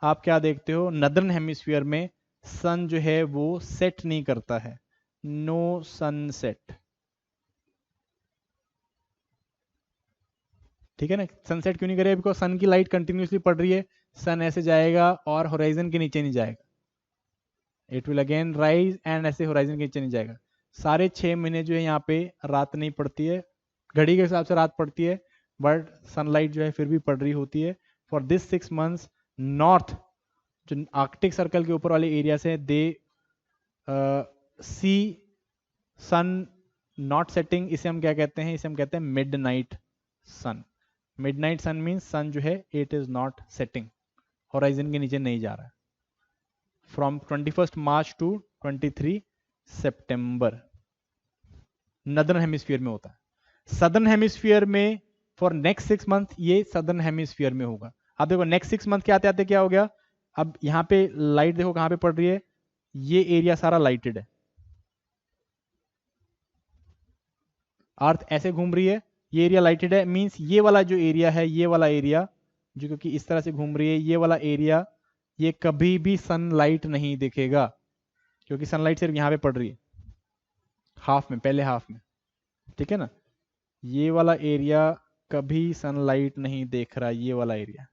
आप क्या देखते हो, नदर्न हेमिस्फीयर में सन जो है वो सेट नहीं करता है, नो सनसेट, ठीक है ना। सनसेट क्यों नहीं करेगा, बिकॉज सन की लाइट कंटिन्यूसली पड़ रही है, सन ऐसे जाएगा और होराइजन के नीचे नहीं जाएगा, it will again rise and ऐसे होराइजन के नीचे नहीं जाएगा। सारे 6 महीने जो है यहाँ पे रात नहीं पड़ती है, घड़ी के हिसाब से रात पड़ती है, बट सनलाइट जो है फिर भी पड़ रही होती है। फॉर दिस 6 मंथ्स नॉर्थ जो आर्कटिक सर्कल के ऊपर वाले एरिया से दे सी सन नॉट सेटिंग, इसे हम क्या कहते हैं, इसे हम कहते हैं मिड नाइट सन। मिडनाइट सन मीन्स सन जो है it is not setting, horizon के नीचे नहीं जा रहा है। From 21 March two 23 September northern hemisphere में होता है। सदर्न हेमिस्फीयर में फॉर नेक्स्ट 6 मंथ ये सदर्न हेमिस्फीयर में होगा। अब देखो नेक्स्ट 6 मंथ के आते आते क्या हो गया, अब यहाँ पे लाइट देखो कहाँ पे पड़ रही है, ये एरिया सारा लाइटेड है, अर्थ ऐसे घूम रही है, ये एरिया लाइटेड है, मींस ये वाला जो एरिया है, ये वाला एरिया जो क्योंकि इस तरह से घूम रही है, ये वाला एरिया ये कभी भी सनलाइट नहीं दिखेगा, क्योंकि सनलाइट सिर्फ यहाँ पे पड़ रही है हाफ में, पहले हाफ में, ठीक है ना। ये वाला एरिया कभी सनलाइट नहीं देख रहा, ये वाला एरिया,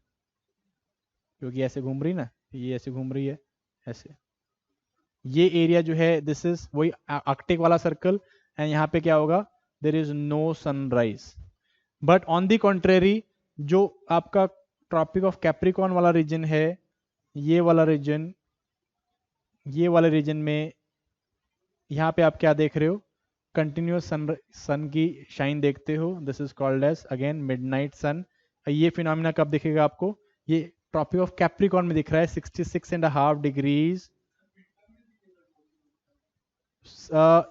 क्योंकि ऐसे घूम रही ना, ये ऐसे घूम रही है ऐसे, ये एरिया जो है दिस इज वही आर्कटिक वाला सर्कल, एंड यहाँ पे क्या होगा, there is no sunrise. But on the contrary जो आपका ट्रॉपिक ऑफ कैप्रिकॉर्न वाला रीजन है, ये वाला रीजन, ये वाले रीजन में यहाँ पे आप क्या देख रहे हो, कंटिन्यूस सन की शाइन देखते हो, this is called as again midnight sun. ये फिनोमिना कब दिखेगा आपको, ये ट्रॉपिक ऑफ कैप्रिकॉर्न में दिख रहा है 66.5 डिग्रीज।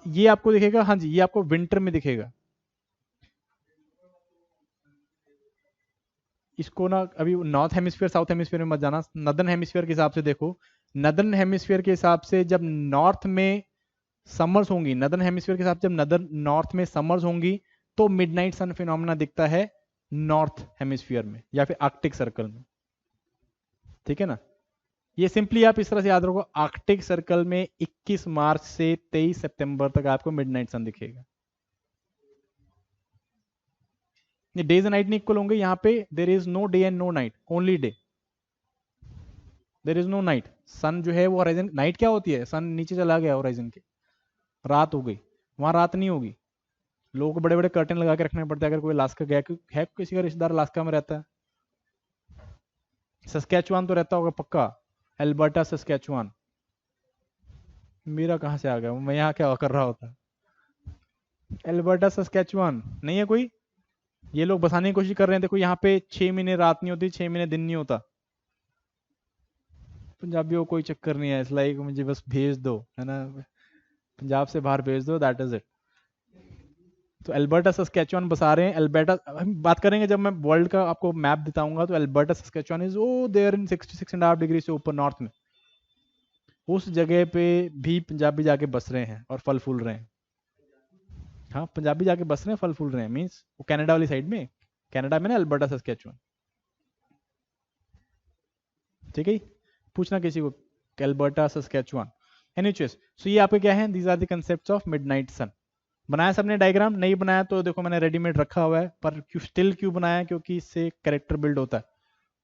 ये आपको दिखेगा, हाँ जी, ये आपको विंटर में दिखेगा। इसको ना अभी नॉर्थ हेमिस्फीयर साउथ हेमिस्फीयर में मत जाना, नदर्न हेमिस्फीयर के हिसाब से देखो। नदर्न हेमिस्फीयर के हिसाब से जब नॉर्थ में समर्स होंगी, नदर्न हेमिस्फीयर के हिसाब से जब नदर्न नॉर्थ में समर्स होंगी तो मिडनाइट सन फिनोमेना दिखता है नॉर्थ हेमिस्फीयर में या फिर आर्कटिक सर्कल में, ठीक है ना। ये सिंपली आप इस तरह से याद रखो, आर्कटिक सर्कल में 21 मार्च से 23 सितंबर तक आपको मिडनाइट सन दिखेगा। डेज एंड नाइट नहीं इक्वल होंगे, यहाँ पे there is no day and no night, only day, there is no night. Sun जो है वो होराइजन, नाइट क्या होती है, सन नीचे चला गया होराइजन के, रात हो गई, वहां रात नहीं होगी, लोगों को बड़े बड़े कर्टन लगा के रखने पड़ते हैं। अगर कोई अलास्का गया, है किसी का रिश्तेदार अलास्का में रहता है, सस्कैचुआन तो रहता होगा पक्का, एल्बर्टा सस्कैचुआन, मेरा कहां से आ गया, मैं यहाँ क्या कर रहा होता, एल्बर्टा सस्कैचुआन नहीं है कोई, ये लोग बसाने की कोशिश कर रहे हैं। देखो यहाँ पे 6 महीने रात नहीं होती, 6 महीने दिन नहीं होता। पंजाबियों को कोई चक्कर नहीं है, इस लाइक मुझे बस भेज दो, है ना, पंजाब से बाहर भेज दो, दैट इज इट। तो एल्बर्टा सस्कैचुआन बसा रहे हैं, एल्बर्टा हम बात करेंगे जब मैं वर्ल्ड का आपको मैप दिखाऊंगा, तो Alberta Saskatchewan is oh there in 66.5 degree से ऊपर नॉर्थ में, उस जगह पे भी पंजाबी जाके बस रहे हैं और फल फूल रहे हैं। हाँ पंजाबी जाके बस रहे हैं, फल फूल रहे हैं, मीन्स वो कनाडा वाली साइड में, कनाडा में ना एल्बर्टा सस्कैचुआन, ठीक है, पूछना किसी को एल्बर्टा सस्कैचुआन। एनीवेज सो ये आपके क्या है, these are the concepts of midnight sun. बनाया सबने डायग्राम, नहीं बनाया तो देखो मैंने रेडीमेड रखा हुआ है, पर स्टिल क्यों बनाया, क्योंकि इससे कैरेक्टर बिल्ड होता है,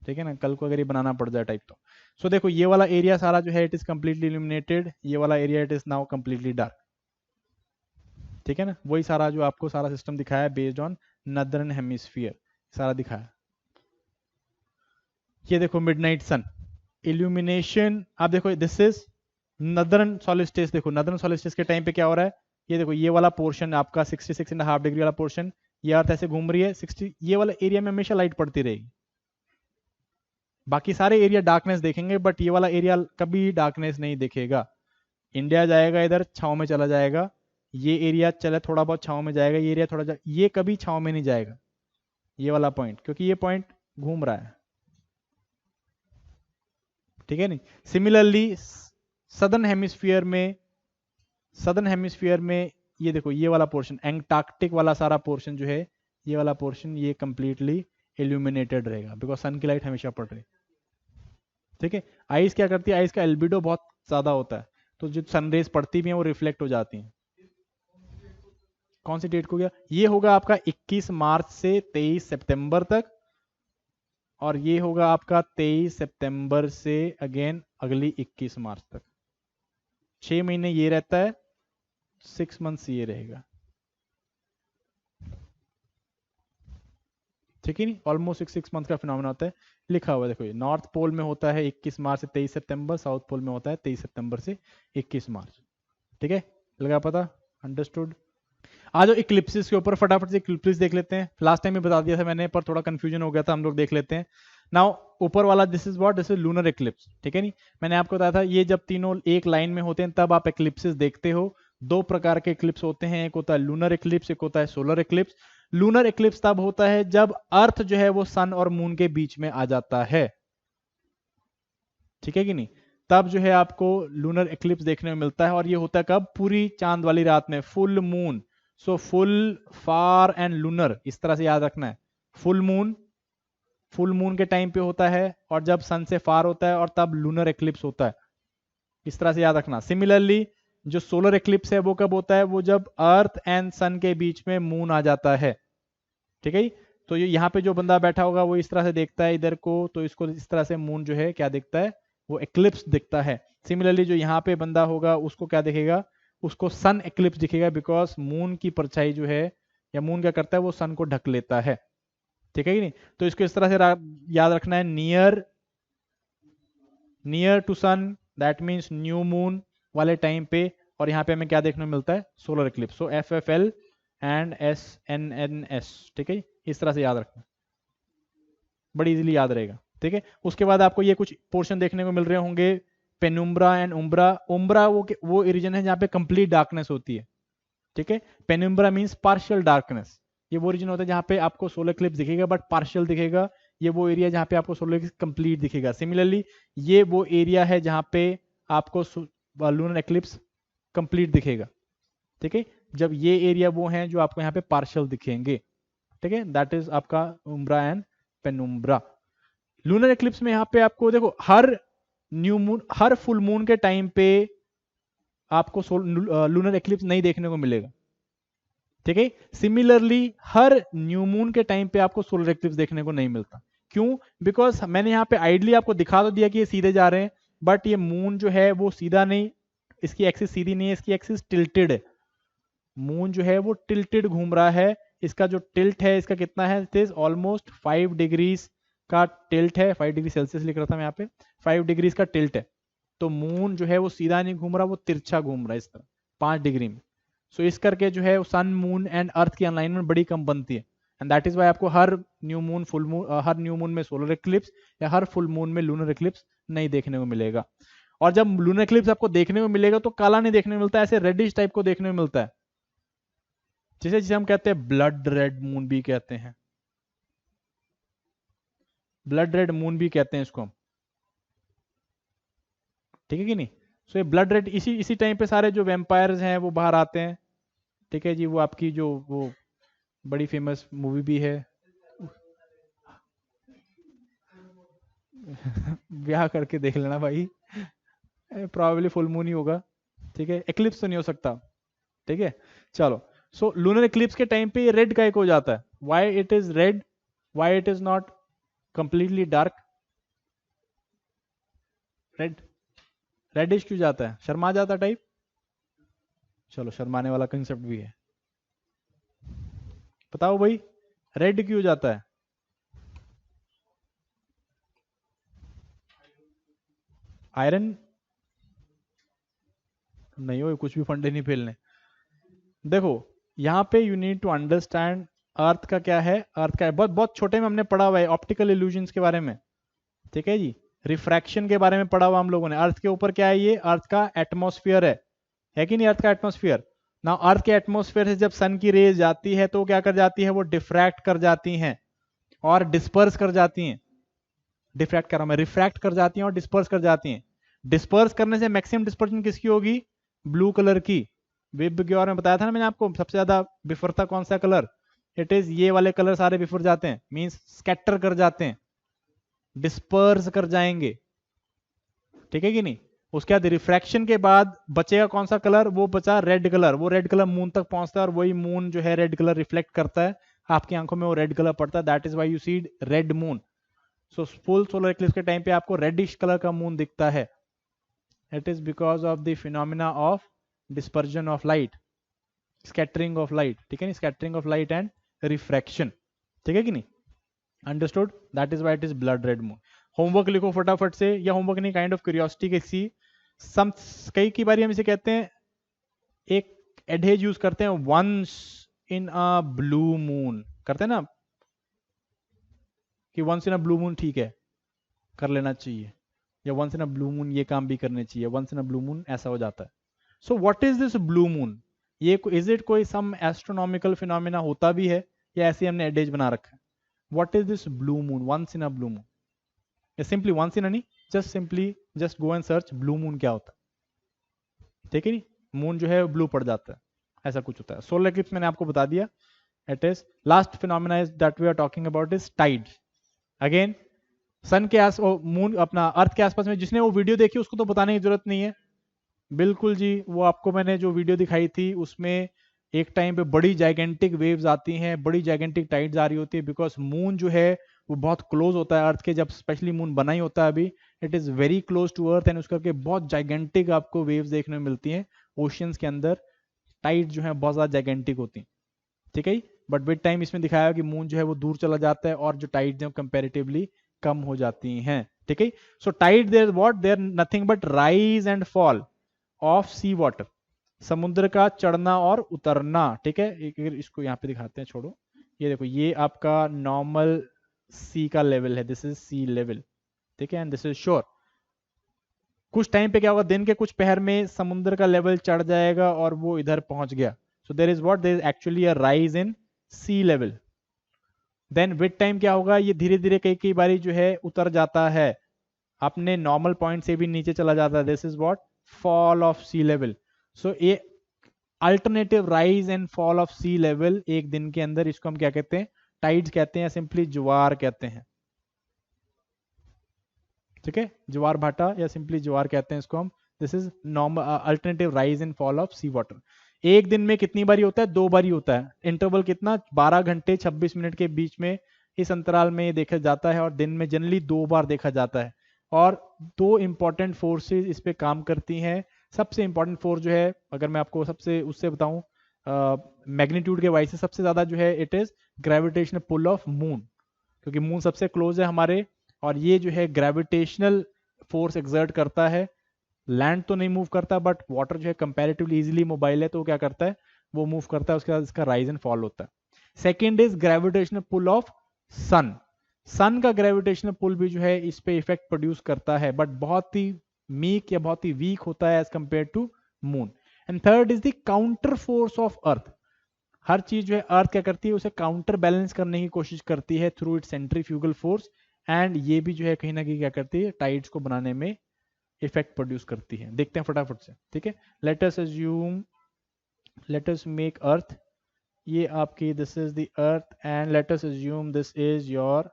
ठीक है ना, कल को अगर ये बनाना पड़ जाए टाइप तो। सो देखो ये वाला एरिया सारा जो है इट इज कंप्लीटली इल्यूमिनेटेड, ये वाला area it is now completely dark, ठीक है ना। वही सारा जो आपको सारा सिस्टम दिखाया है बेस्ड ऑन नदर्न हेमिस्फीयर, सारा दिखाया। ये देखो मिडनाइट सन इल्यूमिनेशन, आप देखो दिस इज नदर्न सॉलिस्टिस, देखो नदर्न सॉलिस्टिस के टाइम पे क्या हो रहा है, ये देखो ये वाला पोर्शन आपका 66.5 डिग्री वाला पोर्शन, ये अर्थ ऐसे घूम रही है 60, ये वाला एरिया में हमेशा लाइट पड़ती रहेगी, बाकी सारे एरिया डार्कनेस देखेंगे, बट ये वाला एरिया कभी डार्कनेस नहीं देखेगा। इंडिया जाएगा इधर छाव में चला जाएगा, ये एरिया चले थोड़ा बहुत छाव में जाएगा, ये एरिया थोड़ा ये कभी छाव में नहीं जाएगा, ये वाला पॉइंट, क्योंकि ये पॉइंट घूम रहा है, ठीक है नहीं। सिमिलरली सदर्न हेमिस्फीयर में, सदर्न हेमिस्फीयर में ये देखो ये वाला पोर्शन, एंटार्क्टिक वाला सारा पोर्शन जो है, ये वाला पोर्शन ये कंप्लीटली इल्यूमिनेटेड रहेगा, बिकॉज सन की लाइट हमेशा पड़ रही है, ठीक है। आइस क्या करती है, आइस का एल्बिडो बहुत ज्यादा होता है, तो जो सनरेज पड़ती भी हैं वो रिफ्लेक्ट हो जाती हैं। कौन सी डेट को गया, ये होगा आपका 21 मार्च से 23 सितंबर तक, और ये होगा आपका 23 सितंबर से अगेन अगली 21 मार्च तक, 6 महीने ये रहता है, 6 मंथ्स ये रहेगा, ठीक है नहीं, ऑलमोस्ट 6 मंथ का फिनोमेना होता है। लिखा हुआ है देखो, ये नॉर्थ पोल में होता है 21 मार्च से 23 सितंबर, साउथ पोल में होता है 23 सितंबर से 21 मार्च, ठीक है, लगा पता, अंडरस्टूड। आ जाओ इक्लिप्सिस के ऊपर, फटाफट से इक्लिप्सिस देख लेते हैं। लास्ट टाइम भी बता दिया था मैंने, पर थोड़ा कंफ्यूजन हो गया था, हम लोग देख लेते हैं। नाउ ऊपर वाला this is what, this is lunar Eclipse, ठीक है नहीं। मैंने आपको बताया था ये जब तीनों एक लाइन में होते हैं तब आप इक्लिप्सिस देखते हो। दो प्रकार के इक्लिप्स होते हैं, एक होता है लूनर इक्लिप्स, एक होता है सोलर इक्लिप्स। लूनर इक्लिप्स तब होता है जब अर्थ जो है वो सन और मून के बीच में आ जाता है, ठीक है कि नहीं। तब जो है आपको लूनर इक्लिप्स देखने में मिलता है, और ये होता है कब, पूरी चांद वाली रात में, full moon. So full, far and lunar, इस तरह से याद रखना है। फुल मून के टाइम पे होता है, और जब सन से फार होता है, और तब लूनर इक्लिप्स होता है, इस तरह से याद रखना। सिमिलरली जो सोलर इक्लिप्स है वो कब होता है, वो जब अर्थ एंड सन के बीच में मून आ जाता है, ठीक है। तो ये यहाँ पे जो बंदा बैठा होगा वो इस तरह से देखता है इधर को, तो इसको इस तरह से मून जो है क्या दिखता है, वो इक्लिप्स दिखता है। सिमिलरली जो यहाँ पे बंदा होगा उसको क्या दिखेगा, उसको सन इक्लिप्स दिखेगा, बिकॉज मून की परछाई जो है, या मून क्या करता है, वो सन को ढक लेता है, ठीक है कि नहीं। तो इसको इस तरह से याद रखना है, near to sun, that means new moon वाले टाइम पे। और यहाँ पे हमें क्या देखने को मिलता है, solar Eclipse. So FFL and SNNS, ठीक है, इस तरह से याद रखना, बड़ी इजीली याद रहेगा, ठीक है। उसके बाद आपको ये कुछ पोर्शन देखने को मिल रहे होंगे, पेनुम्ब्रा एंड उम्ब्रा। उम्ब्रा वो रीजन है जहाँ पे कंप्लीट डार्कनेस होती है, ठीक है। पेनुम्ब्रा मीन्स पार्शियल डार्कनेस, ये वो रीजन होता है जहाँ पे आपको सोलर इक्लिप्स दिखेगा बट पार्शियल दिखेगा। ये वो एरिया जहाँ पे आपको सोलर इक्लिप्स कंप्लीट दिखेगा। सिमिलरली ये वो एरिया है जहाँ पे आपको लूनर इक्लिप्स कंप्लीट दिखेगा, ठीक है। जब ये एरिया वो हैं जो आपको यहाँ पे पार्शियल दिखेंगे, ठीक है, दैट इज आपका उम्ब्रा एंड पेनुम्ब्रा। लूनर इक्लिप्स में यहाँ पे आपको देखो, हर न्यू मून, हर फुल मून के टाइम पे आपको लूनर इक्लिप्स नहीं देखने को मिलेगा, ठीक है। सिमिलरली हर न्यू मून के टाइम पे आपको सोलर इक्लिप्स देखने को नहीं मिलता। क्यों, बिकॉज मैंने यहाँ पे आइडली आपको दिखा तो दिया कि ये सीधे जा रहे हैं, बट ये मून जो है वो सीधा नहीं, इसकी एक्सिस सीधी नहीं है, इसकी एक्सिस टिल्टेड है। मून जो है वो टिल्टेड घूम रहा है, इसका जो टिल्ट है इसका कितना है, इट इज ऑलमोस्ट 5 डिग्रीज का टिल्ट है। 5 डिग्री सेल्सियस लिख रहा था मैं यहाँ पे, 5 डिग्रीज का टिल्ट है। तो मून जो है वो सीधा नहीं घूम रहा, वो तिरछा घूम रहा है इस तरह 5 डिग्री में। सो इस करके जो है सन, मून एंड अर्थ की अलाइनमेंट बड़ी कम बनती है, एंड दैट इज वाई आपको हर न्यू मून, फुल मून, हर न्यू मून में सोलर इक्लिप्स या हर फुल मून में लूनर इक्लिप्स नहीं देखने को मिलेगा। और जब लूनर इक्लिप्स आपको देखने को मिलेगा तो काला नहीं देखने को मिलता है, ऐसे रेडिश टाइप को देखने को मिलता है, जिसे हम कहते हैं ब्लड रेड मून भी कहते हैं, ब्लड रेड मून भी कहते हैं इसको हम, ठीक है कि नहीं। सो ये ब्लड रेड, इसी टाइम पे सारे जो वेम्पायर्स हैं वो बाहर आते हैं, ठीक है जी। वो आपकी जो वो बड़ी फेमस मूवी भी है ब्याह करके देख लेना भाई, प्रॉब्ली फुल मून ही होगा, ठीक है, एक्लिप्स तो नहीं हो सकता, ठीक है। चलो, सो लूनर इक्लिप्स के टाइम पे ये रेड का एक हो जाता है। Why it is red, why it is not completely dark, reddish क्यों जाता है, शर्मा जाता टाइप। चलो, शर्माने वाला कंसेप्ट भी है, बताओ भाई, रेड क्यों जाता है। आयरन नहीं हो, कुछ भी फंडे नहीं फैलने। देखो यहाँ पे यू नीड टू अंडरस्टैंड अर्थ का क्या है, अर्थ का है बहुत बहुत छोटे में हमने पढ़ा हुआ है ऑप्टिकल इल्यूजन्स के बारे में, ठीक है जी। रिफ्रैक्शन के बारे में पढ़ा हुआ हम लोगों ने। अर्थ के ऊपर क्या है, ये अर्थ का एटमॉस्फेयर है कि नहीं, अर्थ का एटमॉस्फेयर। ना अर्थ के एटमॉस्फेयर से जब सन की रेज जाती है तो क्या कर जाती है, वो डिफ्रैक्ट कर जाती हैं और डिस्पर्स कर जाती हैं। डिफ्रैक्ट कर रहा हूं मैं, रिफ्रैक्ट कर जाती हैं और डिस्पर्स कर जाती हैं। डिस्पर्स करने से मैक्सिमम डिस्पर्शन किसकी होगी, ब्लू कलर की। वेब के बारे में बताया था ना मैंने आपको, सबसे ज्यादा बिफरता कौन सा कलर, इट इज ये वाले कलर सारे बिफर जाते हैं, मींस स्कैटर कर जाते हैं, डिस्पर्स कर जाएंगे, ठीक है कि नहीं। उसके बाद रिफ्रैक्शन के बाद बचेगा कौन सा कलर, वो बचा रेड कलर। वो रेड कलर मून तक पहुंचता है और वही मून जो है रेड कलर रिफ्लेक्ट करता है, आपकी आंखों में वो रेड कलर पड़ता है, that is why you see red moon. So full solar eclipse के टाइम पे आपको रेडिश कलर का मून दिखता है, it is because of the phenomena of dispersion of light, scattering of light, ठीक है नहीं, scattering of light and refraction, ठीक है कि नहीं, understood, that is why it is blood red moon. Homework लिखो फटाफट से, या होमवर्क नहीं, काइंड ऑफ क्यूरियोसिटी के सी सम, कई की बारी हम इसे कहते हैं, एक एडहेज यूज करते हैं once in a blue moon, करते हैं ना कि once in a blue moon ठीक है कर लेना चाहिए, या once in a blue moon ये काम भी करने चाहिए, once in a blue moon ऐसा हो जाता है. So what is this blue moon? ये इज इट कोई सम एस्ट्रोनॉमिकल फिनोमिना होता भी है, या ऐसे हमने एडेज बना रखा है? What is this blue moon, once in a blue moon? या सिंपली वंस इन अ नहीं, just simply just go and search blue moon क्या होता है. ठीक है नहीं, मून जो है ब्लू पड़ जाता है, ऐसा कुछ होता है. सोलर इक्लिप्स मैंने आपको बता दिया. It is last phenomena is that we are talking about is tides. Again sun के आस मून अपना अर्थ के आसपास में, जिसने वो वीडियो देखी उसको तो बताने की जरूरत नहीं है. बिल्कुल जी, वो आपको मैंने जो वीडियो दिखाई थी उसमें एक टाइम पे बड़ी जाइगेंटिक वेव्स आती हैं, बड़ी जाइगेंटिक टाइड्स आ रही होती है, बिकॉज मून जो है वो बहुत क्लोज होता है अर्थ के. जब स्पेशली मून बना ही होता है अभी, it is very close to earth, and उस करके बहुत जाइगेंटिक आपको वेव्स देखने में मिलती हैं ओशियंस के अंदर. टाइड जो है बहुत ज्यादा जाइगेंटिक होती हैं. ठीक है, बट विद टाइम इसमें दिखाया कि मून जो है वो दूर चला जाता है और जो टाइड्स हैं कंपैरेटिवली कम हो जाती हैं. ठीक है, so tide there what, there nothing but rise and fall of sea water, समुद्र का चढ़ना और उतरना. ठीक है, एक इसको यहाँ पे दिखाते हैं, छोड़ो. ये देखो, ये आपका नॉर्मल सी का लेवल है, दिस इज सी लेवल. ठीक है, एंड दिस इज श्योर. कुछ टाइम पे क्या होगा, दिन के कुछ पहर में समुद्र का लेवल चढ़ जाएगा और वो इधर पहुंच गया. So there is what, there is actually a rise in sea level. Then with time क्या होगा, ये धीरे धीरे कई कई बारी जो है उतर जाता है, अपने नॉर्मल पॉइंट से भी नीचे चला जाता है. This is what, fall of sea level. So ये alternative rise and fall of sea level एक दिन के अंदर, इसको हम क्या कहते हैं, टाइड्स कहते हैं, सिंपली ज्वार कहते हैं. ठीक है, ज्वार भाटा या सिंपली ज्वार कहते हैं इसको हम. This is normal alternative rise and fall of sea water. एक दिन में कितनी बारी होता है, 2 बारी होता है. इंटरवल कितना, 12 घंटे 26 मिनट के बीच में, इस अंतराल में ये देखा जाता है, और दिन में जनरली 2 बार देखा जाता है. और 2 इंपॉर्टेंट फोर्सेस इस पे काम करती हैं. सबसे इंपॉर्टेंट फोर्स जो है, अगर मैं आपको सबसे उससे बताऊं मैग्नीट्यूड के वाइज से, सबसे ज्यादा जो है it is gravitational pull of moon, क्योंकि मून सबसे क्लोज है हमारे, और ये जो है ग्रेविटेशनल फोर्स एक्सर्ट करता है. लैंड तो नहीं मूव करता, बट वाटर जो है कंपैरेटिवली इजीली मोबाइल है, तो वो क्या करता है, वो मूव करता है. उसके बाद इसका राइज एंड फॉल होता है. Second is gravitational pull of sun. Sun का ग्रेविटेशनल पुल भी जो है इस पे इफेक्ट प्रोड्यूस करता है, बट बहुत ही मीक या बहुत ही वीक होता है as compare to moon. And third is the counter force of earth. हर चीज जो है अर्थ क्या करती है, उसे काउंटर बैलेंस करने की कोशिश करती है through it centrifugal force. And ये भी जो है कहीं ना कहीं क्या करती है, टाइड्स को बनाने में इफेक्ट प्रोड्यूस करती है. देखते हैं फटाफट से. ठीक है, let us assume, let us make earth, ये आपकी this is the earth, and let us assume this is your,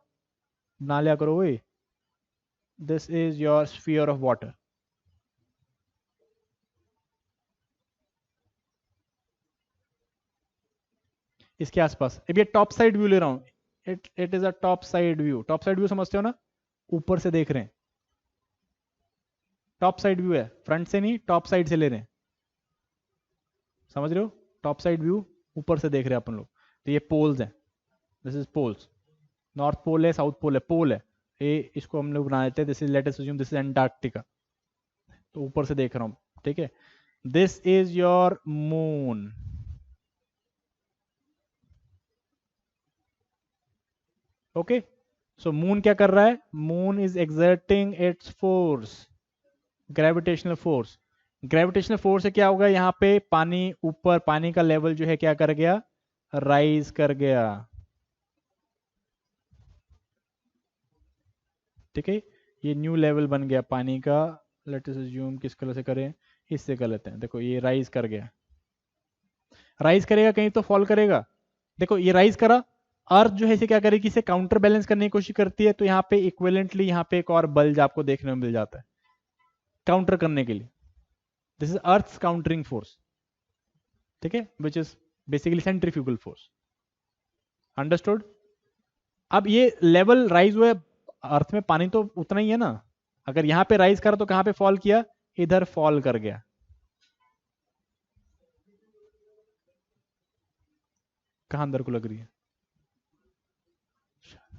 बना लिया करो वही, this is your sphere of water. इसके आसपास अब ये टॉप साइड व्यू ले रहा हूं. It is a top side view. Top side view समझते हो ना, ऊपर से देख रहे हैं. टॉप साइड व्यू है, फ्रंट से नहीं, टॉप साइड से ले रहे हैं. समझ रहे हो, टॉप साइड व्यू, ऊपर से देख रहे हैं अपन लोग. तो ये पोल्स हैं, this is poles. North pole है, साउथ पोल है, पोल है ये, इसको हम लोग बना लेते हैं. This is, late us assume this is Antarctica. तो ऊपर से देख रहा हूं. ठीक है, this is your moon. Okay, so moon क्या कर रहा है, moon is exerting its force, gravitational force. Gravitational force से क्या होगा, यहाँ पे पानी ऊपर, पानी का लेवल जो है क्या कर गया, राइज कर गया. ठीक है, ये न्यू लेवल बन गया पानी का. लेट अस अज्यूम किस कलर से करें, इससे कर लेते हैं. देखो ये राइज कर गया. राइज करेगा कहीं तो फॉल करेगा. देखो ये राइज करा, अर्थ जो है इसे क्या करेगी, इसे काउंटर बैलेंस करने की कोशिश करती है. तो यहाँ पे इक्विवेलेंटली यहाँ पे एक और बल आपको देखने में मिल जाता है काउंटर करने के लिए. This is earth countering force. ठीक है, which is basically centrifugal force. Understood. अब ये लेवल राइज हुआ है, अर्थ में पानी तो उतना ही है ना. अगर यहाँ पे राइज करा तो कहां पे फॉल किया, इधर फॉल कर गया. कहां अंदर को लग रही है,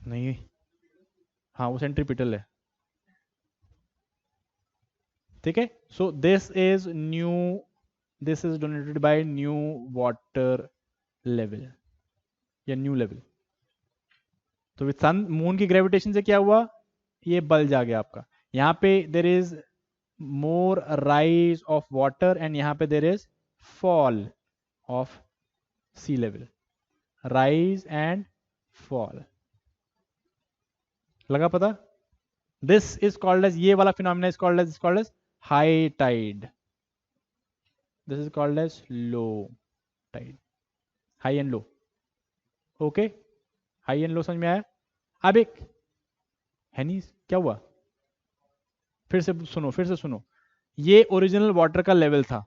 नहीं, हाँ वो सेंट्रीपिटल है. ठीक है, so this is new, this is donated bye new water level या न्यू लेवल। तो विद सन मून की ग्रेविटेशन से क्या हुआ, ये बल्ज आ गया आपका। यहाँ पे there is more rise of water and यहाँ पे there is fall of sea level, rise and fall. लगा पता? दिस इज कॉल्ड एज, ये वाला phenomena is called as high tide, this is called as low tide, high and low. Okay, high and low समझ में आया? अब एक है नहीं, क्या हुआ, फिर से सुनो, ये ओरिजिनल वाटर का लेवल था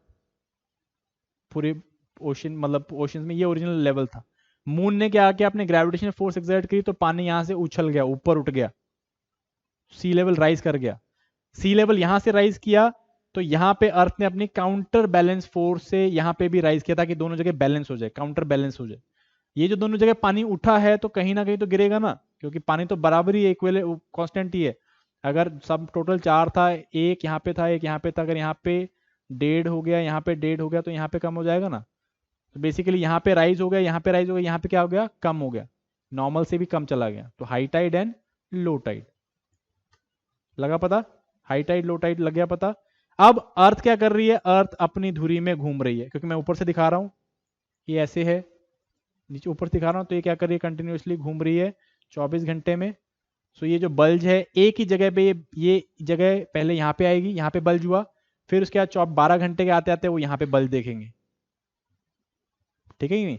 पूरे ओशन, मतलब ओशन में ये ओरिजिनल लेवल था। मून ने क्या किया, अपने ग्रेविटेशनल फोर्स एक्सर्ट करी तो पानी यहां से उछल गया, ऊपर उठ गया, सी लेवल राइज कर गया। सी लेवल यहां से राइज किया तो यहां पे अर्थ ने अपनी काउंटर बैलेंस फोर्स से यहां पे भी राइज किया ताकि दोनों जगह बैलेंस हो जाए, काउंटर बैलेंस हो जाए। ये जो दोनों जगह पानी उठा है तो कहीं ना कहीं तो गिरेगा ना, क्योंकि पानी तो बराबर ही इक्वल कांस्टेंट ही है। अगर सब टोटल 4 था, एक यहाँ पे था, एक यहाँ पे था, अगर यहाँ पे 1.5 हो गया, यहाँ पे 1.5 हो गया तो यहाँ पे कम हो जाएगा ना। तो बेसिकली यहाँ पे राइज हो गया, यहाँ पे राइज हो गया, यहाँ पे क्या हो गया, कम हो गया, नॉर्मल से भी कम चला गया। तो high tide and low tide. लगा पता? हाई टाइड लो टाइड लग गया पता। अब अर्थ क्या कर रही है, अर्थ अपनी धुरी में घूम रही है, क्योंकि मैं ऊपर से दिखा रहा हूं, ये ऐसे है, नीचे ऊपर से दिखा रहा हूं, तो ये क्या कर रही है, कंटिन्यूसली घूम रही है 24 घंटे में। सो ये जो बल्ज है एक ही जगह पे, ये जगह पहले यहाँ पे आएगी, यहाँ पे बल्ज हुआ, फिर उसके बाद 12 घंटे के आते आते वो यहाँ पे बल्ज देखेंगे, ठीक है कि नहीं?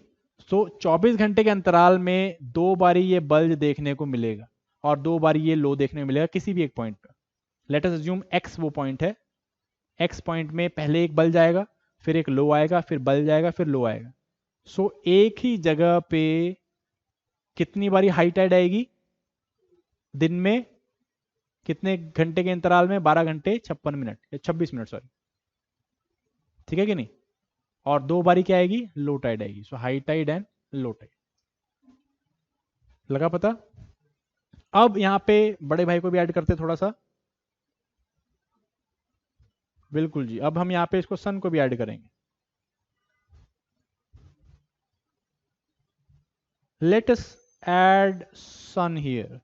सो 24 घंटे के अंतराल में 2 बारी ये बल्ज देखने को मिलेगा और 2 बारी ये लो देखने को मिलेगा किसी भी एक पॉइंट पर। लेट अस अज्यूम एक्स वो पॉइंट है, एक्स पॉइंट में पहले एक बल्ज आएगा, फिर एक लो आएगा, फिर बल्ज आएगा, फिर लो आएगा। सो एक ही जगह पे कितनी बारी हाई टाइड आएगी दिन में, कितने घंटे के अंतराल में, 12 घंटे 56 मिनट या 26 मिनट सॉरी, ठीक है कि नहीं? और 2 बारी क्या आएगी, लो टाइड आएगी। So high tide and low tide. लगा पता? अब यहां पे बड़े भाई को भी ऐड करते थोड़ा सा। बिल्कुल जी, अब हम यहां पे इसको सन को भी ऐड करेंगे। Let us add sun here.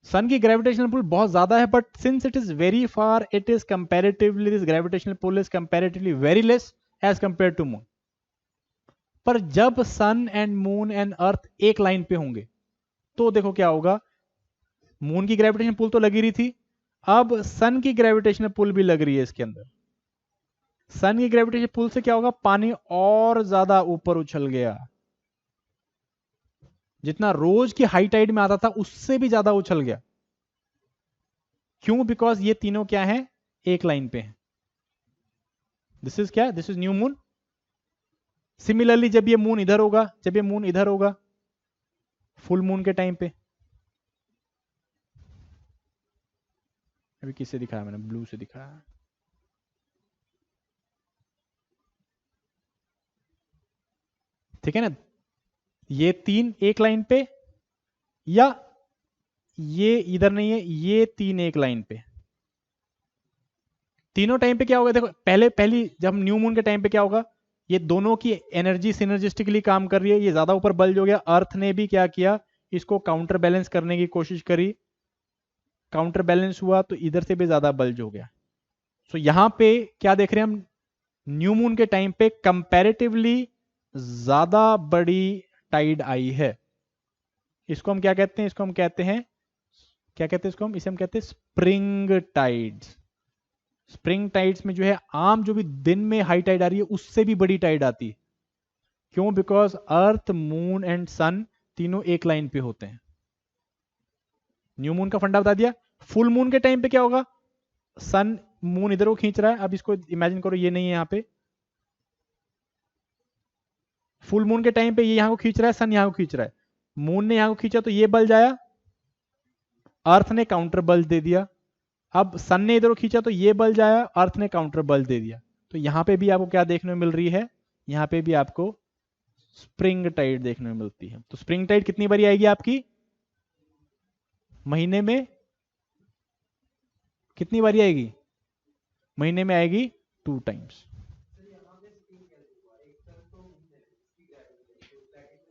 Sun की ग्रेविटेशनल पुल बहुत ज्यादा है, but since it is very far, it is comparatively, this gravitational pull is comparatively very less as compare to moon. पर जब sun and moon and earth एक line पे होंगे तो देखो क्या होगा, मून की ग्रेविटेशनल पुल तो लगी रही थी, अब सन की ग्रेविटेशनल पुल भी लग रही है इसके अंदर। सन की ग्रेविटेशनल पुल से क्या होगा, पानी और ज्यादा ऊपर उछल गया, जितना रोज की हाई टाइड में आता था उससे भी ज्यादा उछल गया। क्यों? बिकॉज ये तीनों क्या है, एक लाइन पे हैं। दिस इज क्या, this is new moon. Similarly जब ये मून इधर होगा, जब ये मून इधर होगा फुल मून के टाइम पे, अभी किससे दिखाया मैंने, ब्लू से दिखाया, ठीक है ना? ये तीन एक लाइन पे, या ये इधर नहीं है, ये तीन एक लाइन पे। तीनों टाइम पे क्या होगा, देखो पहली जब न्यू मून के टाइम पे क्या होगा, ये दोनों की एनर्जी सिनर्जिस्टिकली काम कर रही है, ये ज्यादा ऊपर बल्ज हो गया, अर्थ ने भी क्या किया, इसको काउंटर बैलेंस करने की कोशिश करी, काउंटर बैलेंस हुआ तो इधर से भी ज्यादा बल्ज हो गया। सो यहां पे क्या देख रहे हैं हम, न्यू मून के टाइम पे कंपैरेटिवली ज्यादा बड़ी टाइड आई है। इसको हम क्या कहते हैं, इसको हम कहते हैं, क्या कहते हैं इसको हम, इसे हम कहते हैं स्प्रिंग टाइड्स। स्प्रिंग टाइड्स में जो है आम जो भी दिन में हाई टाइड आ रही है उससे भी बड़ी टाइड आती है। क्यों? बिकॉज अर्थ मून एंड सन तीनों एक लाइन पे होते हैं। न्यू मून का फंडा बता दिया। फुल मून के टाइम पे क्या होगा, सन मून इधर को खींच रहा है, अब इसको इमेजिन करो ये नहीं है यहां पे, फुल मून के टाइम पे ये यहां को खींच रहा है, सन यहां को खींच रहा है, मून ने यहां को खींचा तो ये बल जाया, अर्थ ने काउंटर बल दे दिया। अब सन ने इधर को खींचा तो ये बल जाया, अर्थ ने काउंटर बल दे दिया। तो यहां पे भी आपको क्या देखने में मिल रही है, यहां पे भी आपको स्प्रिंग टाइड देखने में मिलती है। तो स्प्रिंग टाइड कितनी बारी आएगी आपकी महीने में, कितनी बारी आएगी महीने में? आएगी 2 टाइम्स।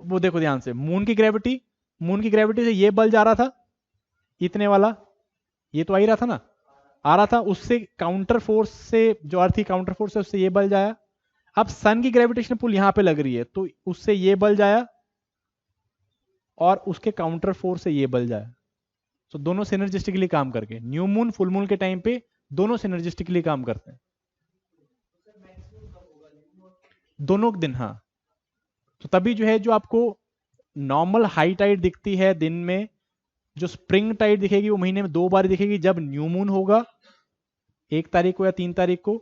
वो देखो ध्यान से, मून की ग्रेविटी से ये बल जा रहा था, इतने वाला, ये तो आ ही रहा था ना, आ रहा था, उससे काउंटर फोर्स से, जो अर्थ की काउंटर फोर्स है उससे ये बल जाया। अब सन की ग्रेविटेशनल पुल यहां पे लग रही है, तो उससे ये बल जाया और उसके काउंटर फोर्स से ये बल जाया। तो दोनों सिनर्जिस्टिकली काम करके, न्यू मून फुल मून के टाइम पे दोनों सिनर्जिस्टिकली काम करते हैं दोनों दिन। हाँ, तो तभी जो है, जो आपको नॉर्मल हाई टाइड दिखती है दिन में, जो स्प्रिंग टाइड दिखेगी वो महीने में 2 बार दिखेगी, जब न्यू मून होगा 1 तारीख को या 3 तारीख को,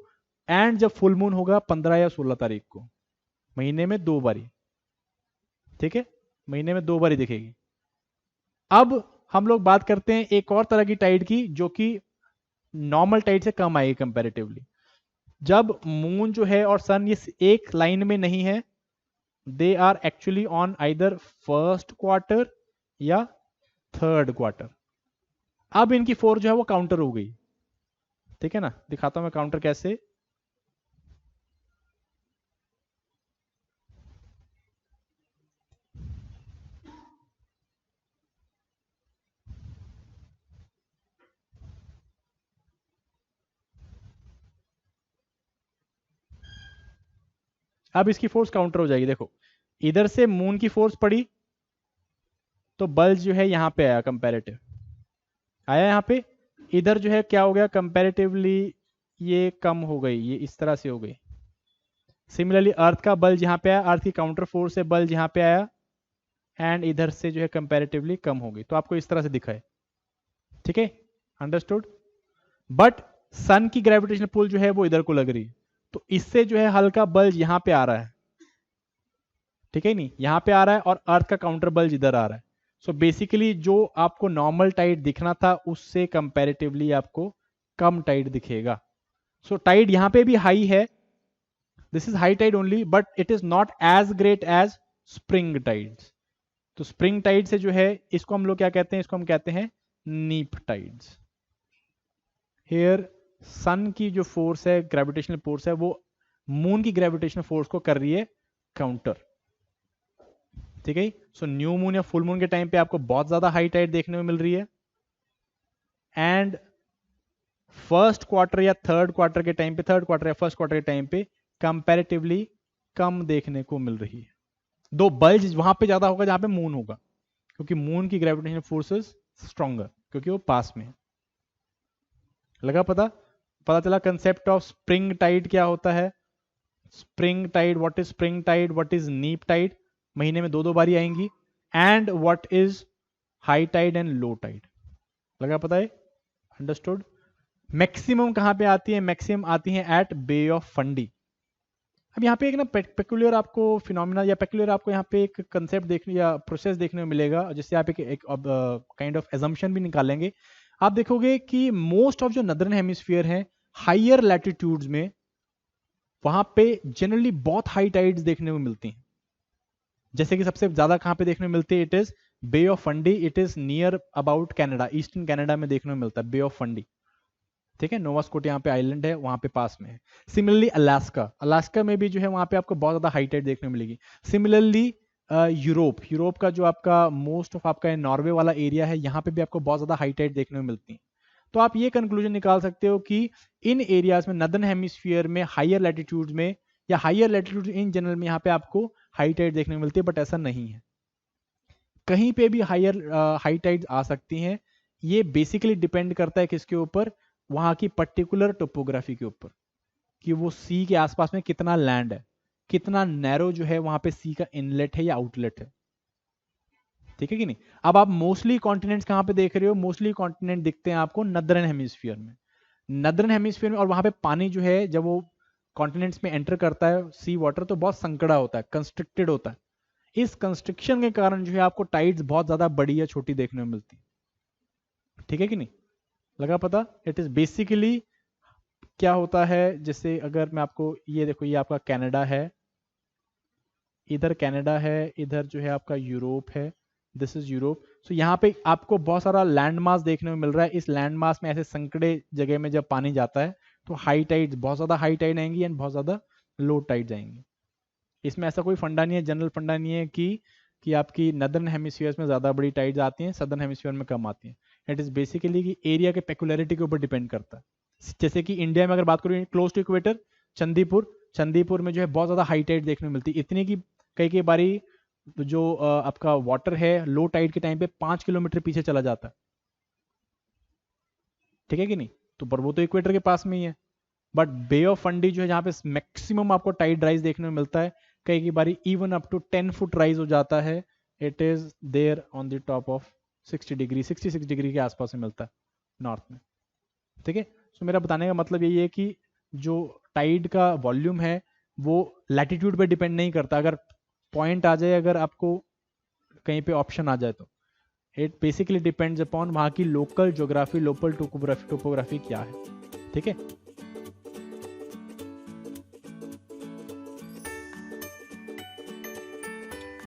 एंड जब फुल मून होगा 15 या 16 तारीख को, महीने में 2 बारी। ठीक है, महीने में 2 बारी दिखेगी। अब हम लोग बात करते हैं एक और तरह की टाइड की, जो कि नॉर्मल टाइड से कम आएगी कंपैरेटिवली। जब मून जो है और सन ये एक लाइन में नहीं है, they are actually on either first quarter या थर्ड क्वार्टर। अब इनकी फोर्स जो है वो काउंटर हो गई। ठीक है ना, दिखाता हूं मैं काउंटर कैसे। अब इसकी फोर्स काउंटर हो जाएगी। देखो, इधर से मून की फोर्स पड़ी तो बल जो है यहां पे आया, कंपैरेटिव आया यहां पे। इधर जो है क्या हो गया, कंपैरेटिवली ये कम हो गई, ये इस तरह से हो गई। सिमिलरली अर्थ का बल जहां पे आया, अर्थ की काउंटर फोर्स से बल जहां पे आया, एंड इधर से जो है कंपैरेटिवली कम हो गई। तो आपको इस तरह से दिखा है। ठीक है, अंडरस्टूड। बट सन की ग्रेविटेशनल पुल जो है वो इधर को लग रही है, तो इससे जो है हल्का बल यहां पे आ रहा है। ठीक है, नहीं यहां पे आ रहा है, और अर्थ का काउंटर बल इधर आ रहा है। सो बेसिकली जो आपको नॉर्मल टाइड दिखना था उससे कंपैरेटिवली आपको कम टाइड दिखेगा। सो टाइड यहां पे भी हाई है, this is high tide only, but it is not as great as spring tides. तो स्प्रिंग टाइड से जो है, इसको हम लोग क्या कहते हैं, इसको हम कहते हैं नीप टाइड्स। हेयर सन की जो फोर्स है, ग्रेविटेशनल फोर्स है, वो मून की ग्रेविटेशनल फोर्स को कर रही है काउंटर। ठीक है, सो न्यू मून या फुल मून के टाइम पे आपको बहुत ज्यादा हाई टाइड देखने को मिल रही है, एंड फर्स्ट क्वार्टर या थर्ड क्वार्टर के टाइम पे, थर्ड क्वार्टर या फर्स्ट क्वार्टर के टाइम पे कंपैरेटिवली कम देखने को मिल रही है। दो बल्ज वहां पे ज्यादा होगा जहां पे मून होगा, क्योंकि मून की ग्रेविटेशनल फोर्सेस स्ट्रॉन्गर, क्योंकि वो पास में है। लगा पता? पता चला कंसेप्ट ऑफ स्प्रिंग टाइड क्या होता है। Spring tide, what is spring tide, what is neap tide, महीने में 2-2 बारी आएंगी, and what is high tide and low tide. लगा पता है? अंडरस्टूड। मैक्सिमम कहां पे आती है? मैक्सिमम आती है एट बे ऑफ फंडी। अब यहाँ पे एक ना पेक्युलर आपको फिनोमिना या पेक्युलर आपको यहाँ पे एक कंसेप्ट देखने या प्रोसेस देखने को मिलेगा, जिससे आप एक काइंड ऑफ एजम्पशन भी निकालेंगे। आप देखोगे कि मोस्ट ऑफ जो नदर्न हेमिस्फीयर है, हाइयर लैटिट्यूड्स में, वहां पे जनरली बहुत हाई टाइड्स देखने को मिलती हैं। जैसे कि सबसे ज्यादा कहां पे देखने को मिलती है? It is Bay of Fundy, it is near about Canada, eastern Canada में देखने को मिलता है बे ऑफ फंडी। ठीक है, नोवा स्कॉटिया यहाँ पे आइलैंड है, वहां पे पास में है। सिमिलरली अलास्का में भी जो है वहां पे आपको बहुत ज्यादा हाई टाइड देखने को मिलेगी। सिमिलरली यूरोप का जो आपका मोस्ट ऑफ आपका नॉर्वे वाला एरिया है, यहाँ पे भी आपको बहुत ज्यादा हाई टाइड देखने को मिलती है। तो आप ये कंक्लूजन निकाल सकते हो कि इन एरियाज में, नदर्न हेमिस्फीयर में, हाइयर लैटिट्यूड में या हाइयर लैटिट्यूड इन जनरल में, यहाँ पे आपको हाई टाइड देखने को मिलती है। बट ऐसा नहीं है, कहीं पे भी हाइयर हाई टाइड आ सकती हैं। ये बेसिकली डिपेंड करता है किसके ऊपर? वहां की पर्टिकुलर टोपोग्राफी के ऊपर, कि वो सी के आसपास में कितना लैंड है, कितना नैरो जो है वहां पे सी का इनलेट है या आउटलेट है। ठीक है कि नहीं? अब आप मोस्टली कॉन्टिनेंट्स कहां पे देख रहे हो? मोस्टली कॉन्टिनेंट दिखते हैं आपको नदर्न हेमिस्फीयर में, नदर्न हेमिस्फीयर में। और वहां पे पानी जो है, जब वो कॉन्टिनेंट्स में एंटर करता है सी वाटर, तो बहुत संकड़ा होता है, कंस्ट्रिक्टेड होता है। इस कंस्ट्रिक्शन के कारण जो है आपको टाइड्स बहुत ज्यादा बड़ी या छोटी देखने को मिलती है। ठीक है कि नहीं? लगा पता? इट इज बेसिकली क्या होता है, जैसे अगर मैं आपको ये देखो, ये आपका कनाडा है, इधर कनाडा है, इधर जो है आपका यूरोप है, दिस इज यूरोप। सो यहाँ पे आपको बहुत सारा लैंड मास देखने को मिल रहा है। इस लैंड मास में ऐसे संकड़े जगह में जब पानी जाता है, तो हाई टाइड, बहुत ज्यादा हाई टाइड आएंगी एंड बहुत ज्यादा लो टाइड आएंगी। इसमें ऐसा कोई फंडा नहीं है, जनरल फंडा नहीं है कि कि आपकी नदर्न हेमिस्फीयर में ज़्यादा बड़ी टाइड्स आती हैं, सदर्न हेमिस्फीयर में कम आती हैं। इट इज़ बेसिकली कि एरिया के पेकुलरिटी के ऊपर डिपेंड करता है। जैसे कि इंडिया में अगर बात करूँ क्लोज टू इक्वेटर, चंदीपुर में जो है बहुत ज़्यादा हाई टाइड देखने को मिलती है, इतनी की कई बारी जो आपका वाटर है लो टाइड के टाइम पे 5 किलोमीटर पीछे चला जाता है, ठीक है कि नहीं? तो पर वो तो इक्वेटर के पास में ही है। बट बे ऑफ फंडी जो है जहाँ पे मैक्सिमम आपको टाइड राइज देखने में मिलता है, कई बारी even up to 10 foot rise हो जाता है, it is there on the top of 66 degree के आसपास से मिलता है नॉर्थ में, ठीक है। सो मेरा बताने का मतलब यही है कि जो टाइड का वॉल्यूम है वो लैटिट्यूड पे डिपेंड नहीं करता। अगर पॉइंट आ जाए, अगर आपको कहीं पे ऑप्शन आ जाए तो इट बेसिकली डिपेंड्स अपॉन वहाँ की लोकल ज्योग्राफी, लोकल टोपोग्राफी क्या है, ठीक है।